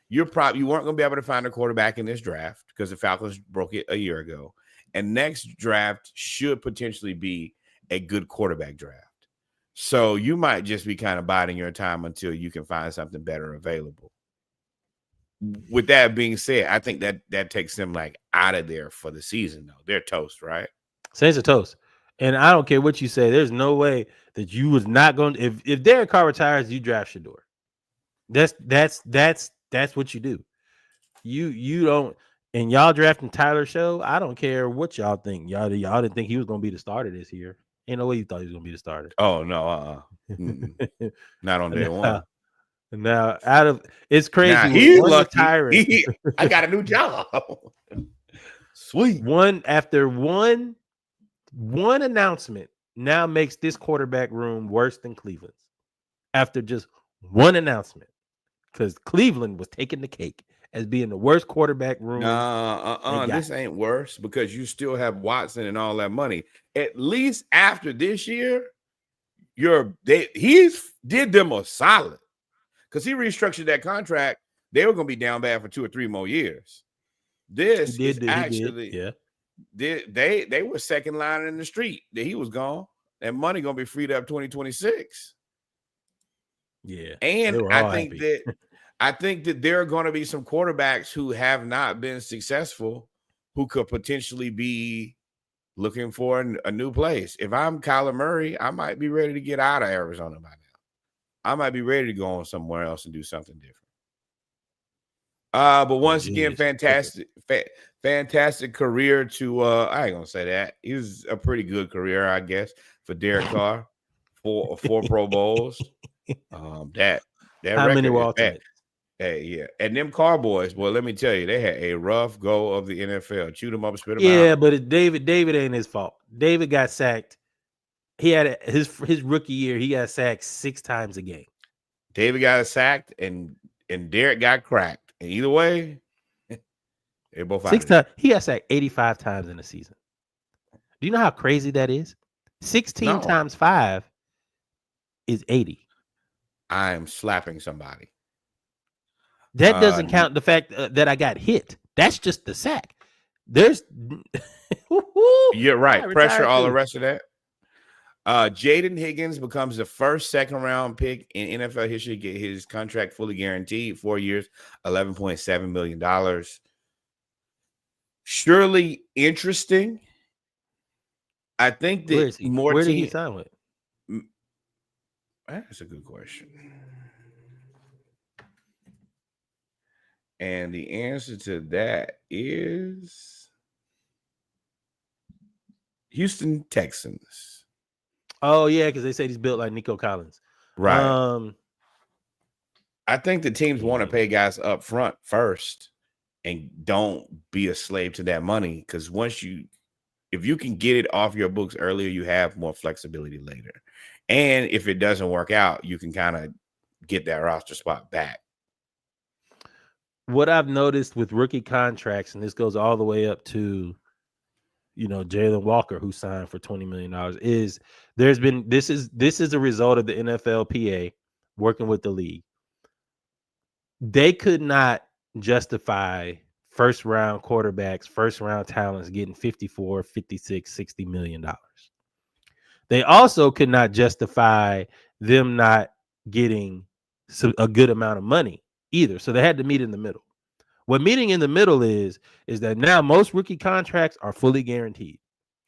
You weren't going to be able to find a quarterback in this draft because the Falcons broke it a year ago. And next draft should potentially be a good quarterback draft. So you might just be kind of biding your time until you can find something better available. With that being said, I think that takes them like out of there for the season, though. They're toast, right? Saints are toast. And I don't care what you say. There's no way that you was not going to if Derek Carr retires, you draft Shedeur. That's what you do. You don't, and y'all drafting Tyler Show. I don't care what y'all think. Y'all didn't think he was gonna be the starter this year. Ain't no way you thought he was gonna be the starter. Oh no, not on day one. Now it's crazy. Nah, he's lucky. Retiring. I got a new job. Sweet. One announcement now makes this quarterback room worse than Cleveland's. After just one announcement. Because Cleveland was taking the cake as being the worst quarterback room. This ain't worse because you still have Watson and all that money. At least after this year, he did them a solid because he restructured that contract. They were going to be down bad for 2 or 3 more years. They were second line in the street that he was gone. That money going to be freed up 2026. Yeah, and I think that there are going to be some quarterbacks who have not been successful who could potentially be looking for a new place. If I'm Kyler Murray, I might be ready to get out of Arizona by now. I might be ready to go on somewhere else and do something different. But once again, fantastic career to I ain't gonna say that. It was a pretty good career, I guess, for Derek Carr. Four Pro Bowls. That how many were ultimates? Hey, yeah. And them Cowboys, boy, let me tell you, they had a rough go of the NFL. Chewed them up, spit them Yeah, out. but David ain't his fault. David got sacked. He had his rookie year. He got sacked 6 times a game. David got sacked, and Derek got cracked. And either way, they're both out 6 of there. times. He got sacked 85 times in a season. Do you know how crazy that is? 16 No, times 5 is 80. I'm slapping somebody. That doesn't count the fact that I got hit. That's just the sack. There's You're right. Pressure, all the too. rest of that. Jaden Higgins becomes the first second-round pick in NFL history to get his contract fully guaranteed, 4 years, $11.7 million. Surely interesting. I think Where that is he? more Where did he team. sign with? That's a good question. And the answer to that is Houston Texans. Oh yeah, because they say he's built like Nico Collins. Right. I think the teams want to Yeah. pay guys up front first and don't be a slave to that money. Because if you can get it off your books earlier, you have more flexibility later. And if it doesn't work out, you can kind of get that roster spot back. What I've noticed with rookie contracts, and this goes all the way up to, Jalen Walker, who signed for $20 million, is this is a result of the NFLPA working with the league. They could not justify first round quarterbacks, first round talents getting 54, 56, $60 million. They also could not justify them not getting a good amount of money either. So they had to meet in the middle. What meeting in the middle is that now most rookie contracts are fully guaranteed,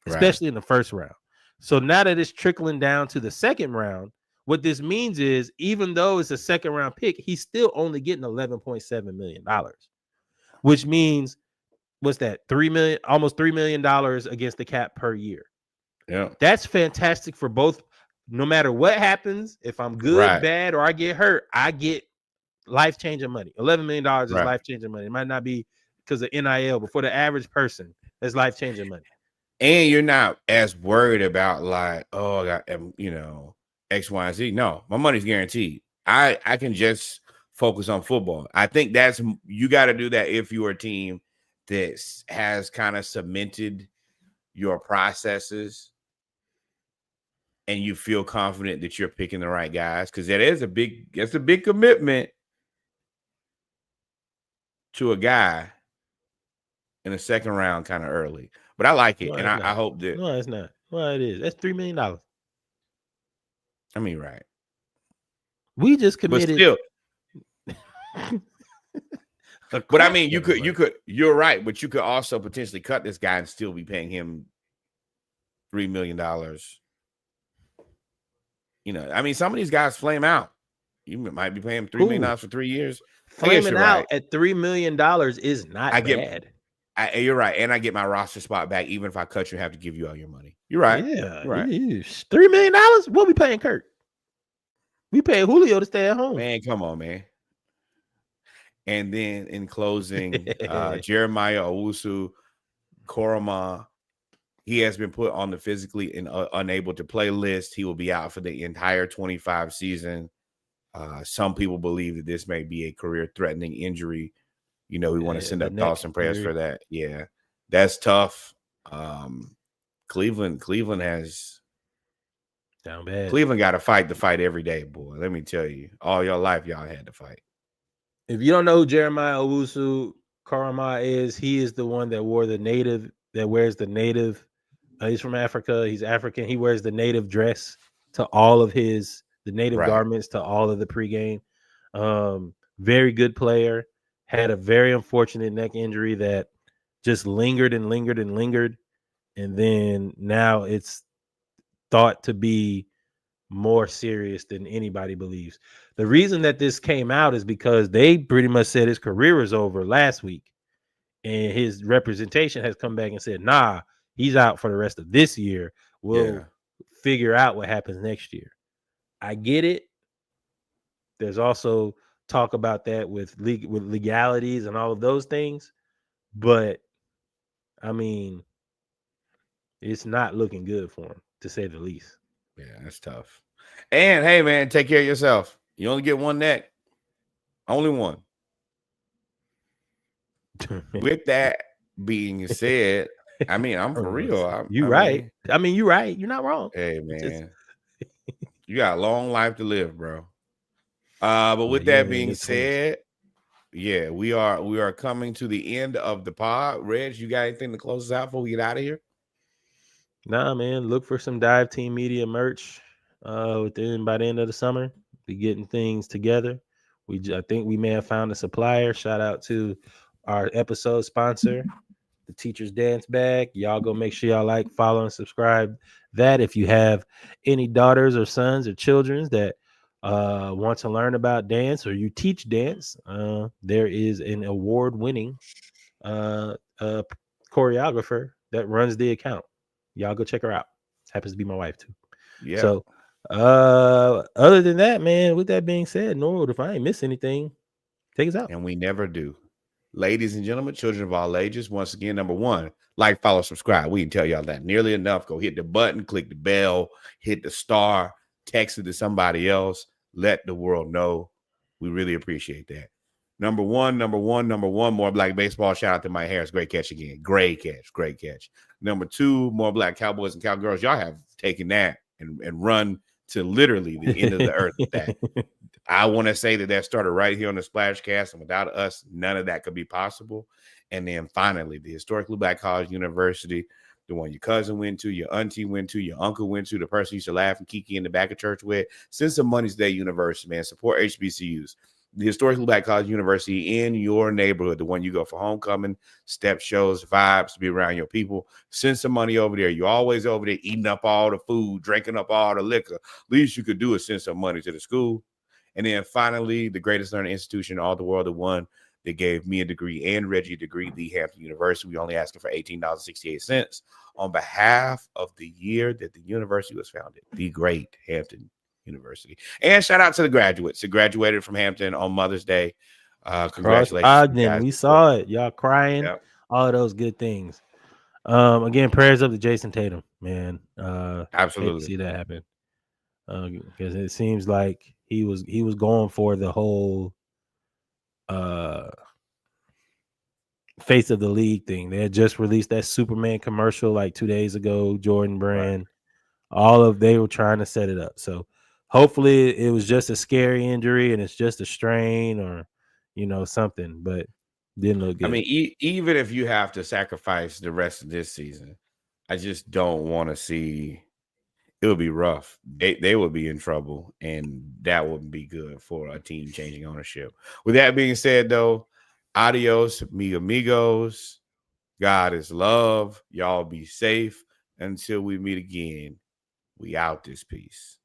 especially in the first round. So now that it's trickling down to the second round, what this means is even though it's a second round pick, he's still only getting $11.7 million, which means what's that? Almost $3 million against the cap per year. Yeah. That's fantastic for both. No matter what happens, if I'm good, bad, or I get hurt, I get life-changing money. $11 million is life-changing money. It might not be because of NIL, but for the average person, that's life-changing money. And you're not as worried about like, oh, I got, X, Y, and Z. No, my money's guaranteed. I can just focus on football. I think you got to do that if you're a team that has kind of cemented your processes and you feel confident that you're picking the right guys, because that's a big commitment to a guy in the second round kind of early. But I like it, and I hope that. No, it's not. Well, it is. That's $3 million. I mean, right. We just committed. But still. But I mean, you're right, but you could also potentially cut this guy and still be paying him $3 million. I mean, some of these guys flame out. You might be paying $3 million for 3 years. Flaming out at $3 million is not bad. You're right. And I get my roster spot back, even if I cut you and have to give you all your money. You're right. Yeah. You're right. $3 million? What we paying Kurt? We paying Julio to stay at home. Man, come on, man. And then in closing, Jeremiah Owusu Koroma, he has been put on the physically and unable to play list. He will be out for the entire 25 season. Some people believe that this may be a career-threatening injury. We want to send up thoughts and prayers for that. Yeah, that's tough. Cleveland has down bad. Cleveland got to fight the fight every day, boy. Let me tell you, all your life y'all had to fight. If you don't know who Jeremiah Owusu Koroma is, he is the one that wears the native. He's from Africa. He's African. He wears the native dress to all of the native garments to all of the pregame. Very good player. Had a very unfortunate neck injury that just lingered and lingered and lingered. And then now it's thought to be more serious than anybody believes. The reason that this came out is because they pretty much said his career is over last week. And his representation has come back and said, nah, he's out for the rest of this year. We'll figure out what happens next year. I get it. There's also talk about that with legalities and all of those things. But I mean, it's not looking good for him, to say the least. Yeah, that's tough. And hey, man, take care of yourself. You only get one neck, only one. With that being said, I mean, I'm for real. You I right. mean, I mean, you're right. You're not wrong. hey, It's just, man, you got a long life to live, bro. But with you're that in being your 20s. said, yeah, we are coming to the end of the pod. Reg, you got anything to close us out before we get out of here? Nah, man. Look for some Dive Team Media merch. By the end of the summer, be getting things together. I think we may have found a supplier. Shout out to our episode sponsor, the Teacher's Dance Bag. Y'all go make sure y'all like, follow, and subscribe that. If you have any daughters or sons or children that want to learn about dance, or you teach dance, there is an award-winning uh, uh, choreographer that runs the account. Y'all go check her out. Happens to be my wife too. Yeah. So other than that, man, with that being said, Norwood, if I ain't miss anything, take us out. And we never do. Ladies and gentlemen, children of all ages, once again, number one, like, follow, subscribe. We can tell y'all that nearly enough. Go hit the button, click the bell, hit the star, text it to somebody else. Let the world know. We really appreciate that. Number one, more Black baseball. Shout out to Mike Harris. Great catch again. Great catch. Number two, more Black Cowboys and Cowgirls. Y'all have taken that and run to literally the end of the earth with that. I want to say that started right here on the Splashcast, and without us, none of that could be possible. And then finally, the historically Black college university, the one your cousin went to, your auntie went to, your uncle went to, the person used to laugh and kiki in the back of church with. Send some money to that university, man. Support HBCUs. The historically Black college university in your neighborhood, the one you go for homecoming, step shows, vibes, to be around your people. Send some money over there. You're always over there eating up all the food, drinking up all the liquor. Least you could do is send some money to the school. And then finally, the greatest learning institution in all the world, the one that gave me a degree and Reggie a degree, the Hampton University. We only asking for $18.68 on behalf of the year that the university was founded, the great Hampton University. And shout out to the graduates that graduated from Hampton on Mother's Day. Congratulations. Ogden, we saw it. Y'all crying, Yep. all of those good things. Again, prayers up to Jason Tatum, man. Hate to see that happen. Because it seems like he was going for the whole face of the league thing. They had just released that Superman commercial like 2 days ago, Jordan Brand. Right. They were trying to set it up. So hopefully it was just a scary injury and it's just a strain or something, but didn't look good. I mean, even if you have to sacrifice the rest of this season, I just don't want to see. It would be rough. They would be in trouble, and that wouldn't be good for a team changing ownership. With that being said, though, adios, mi amigos. God is love. Y'all be safe until we meet again. We out this piece.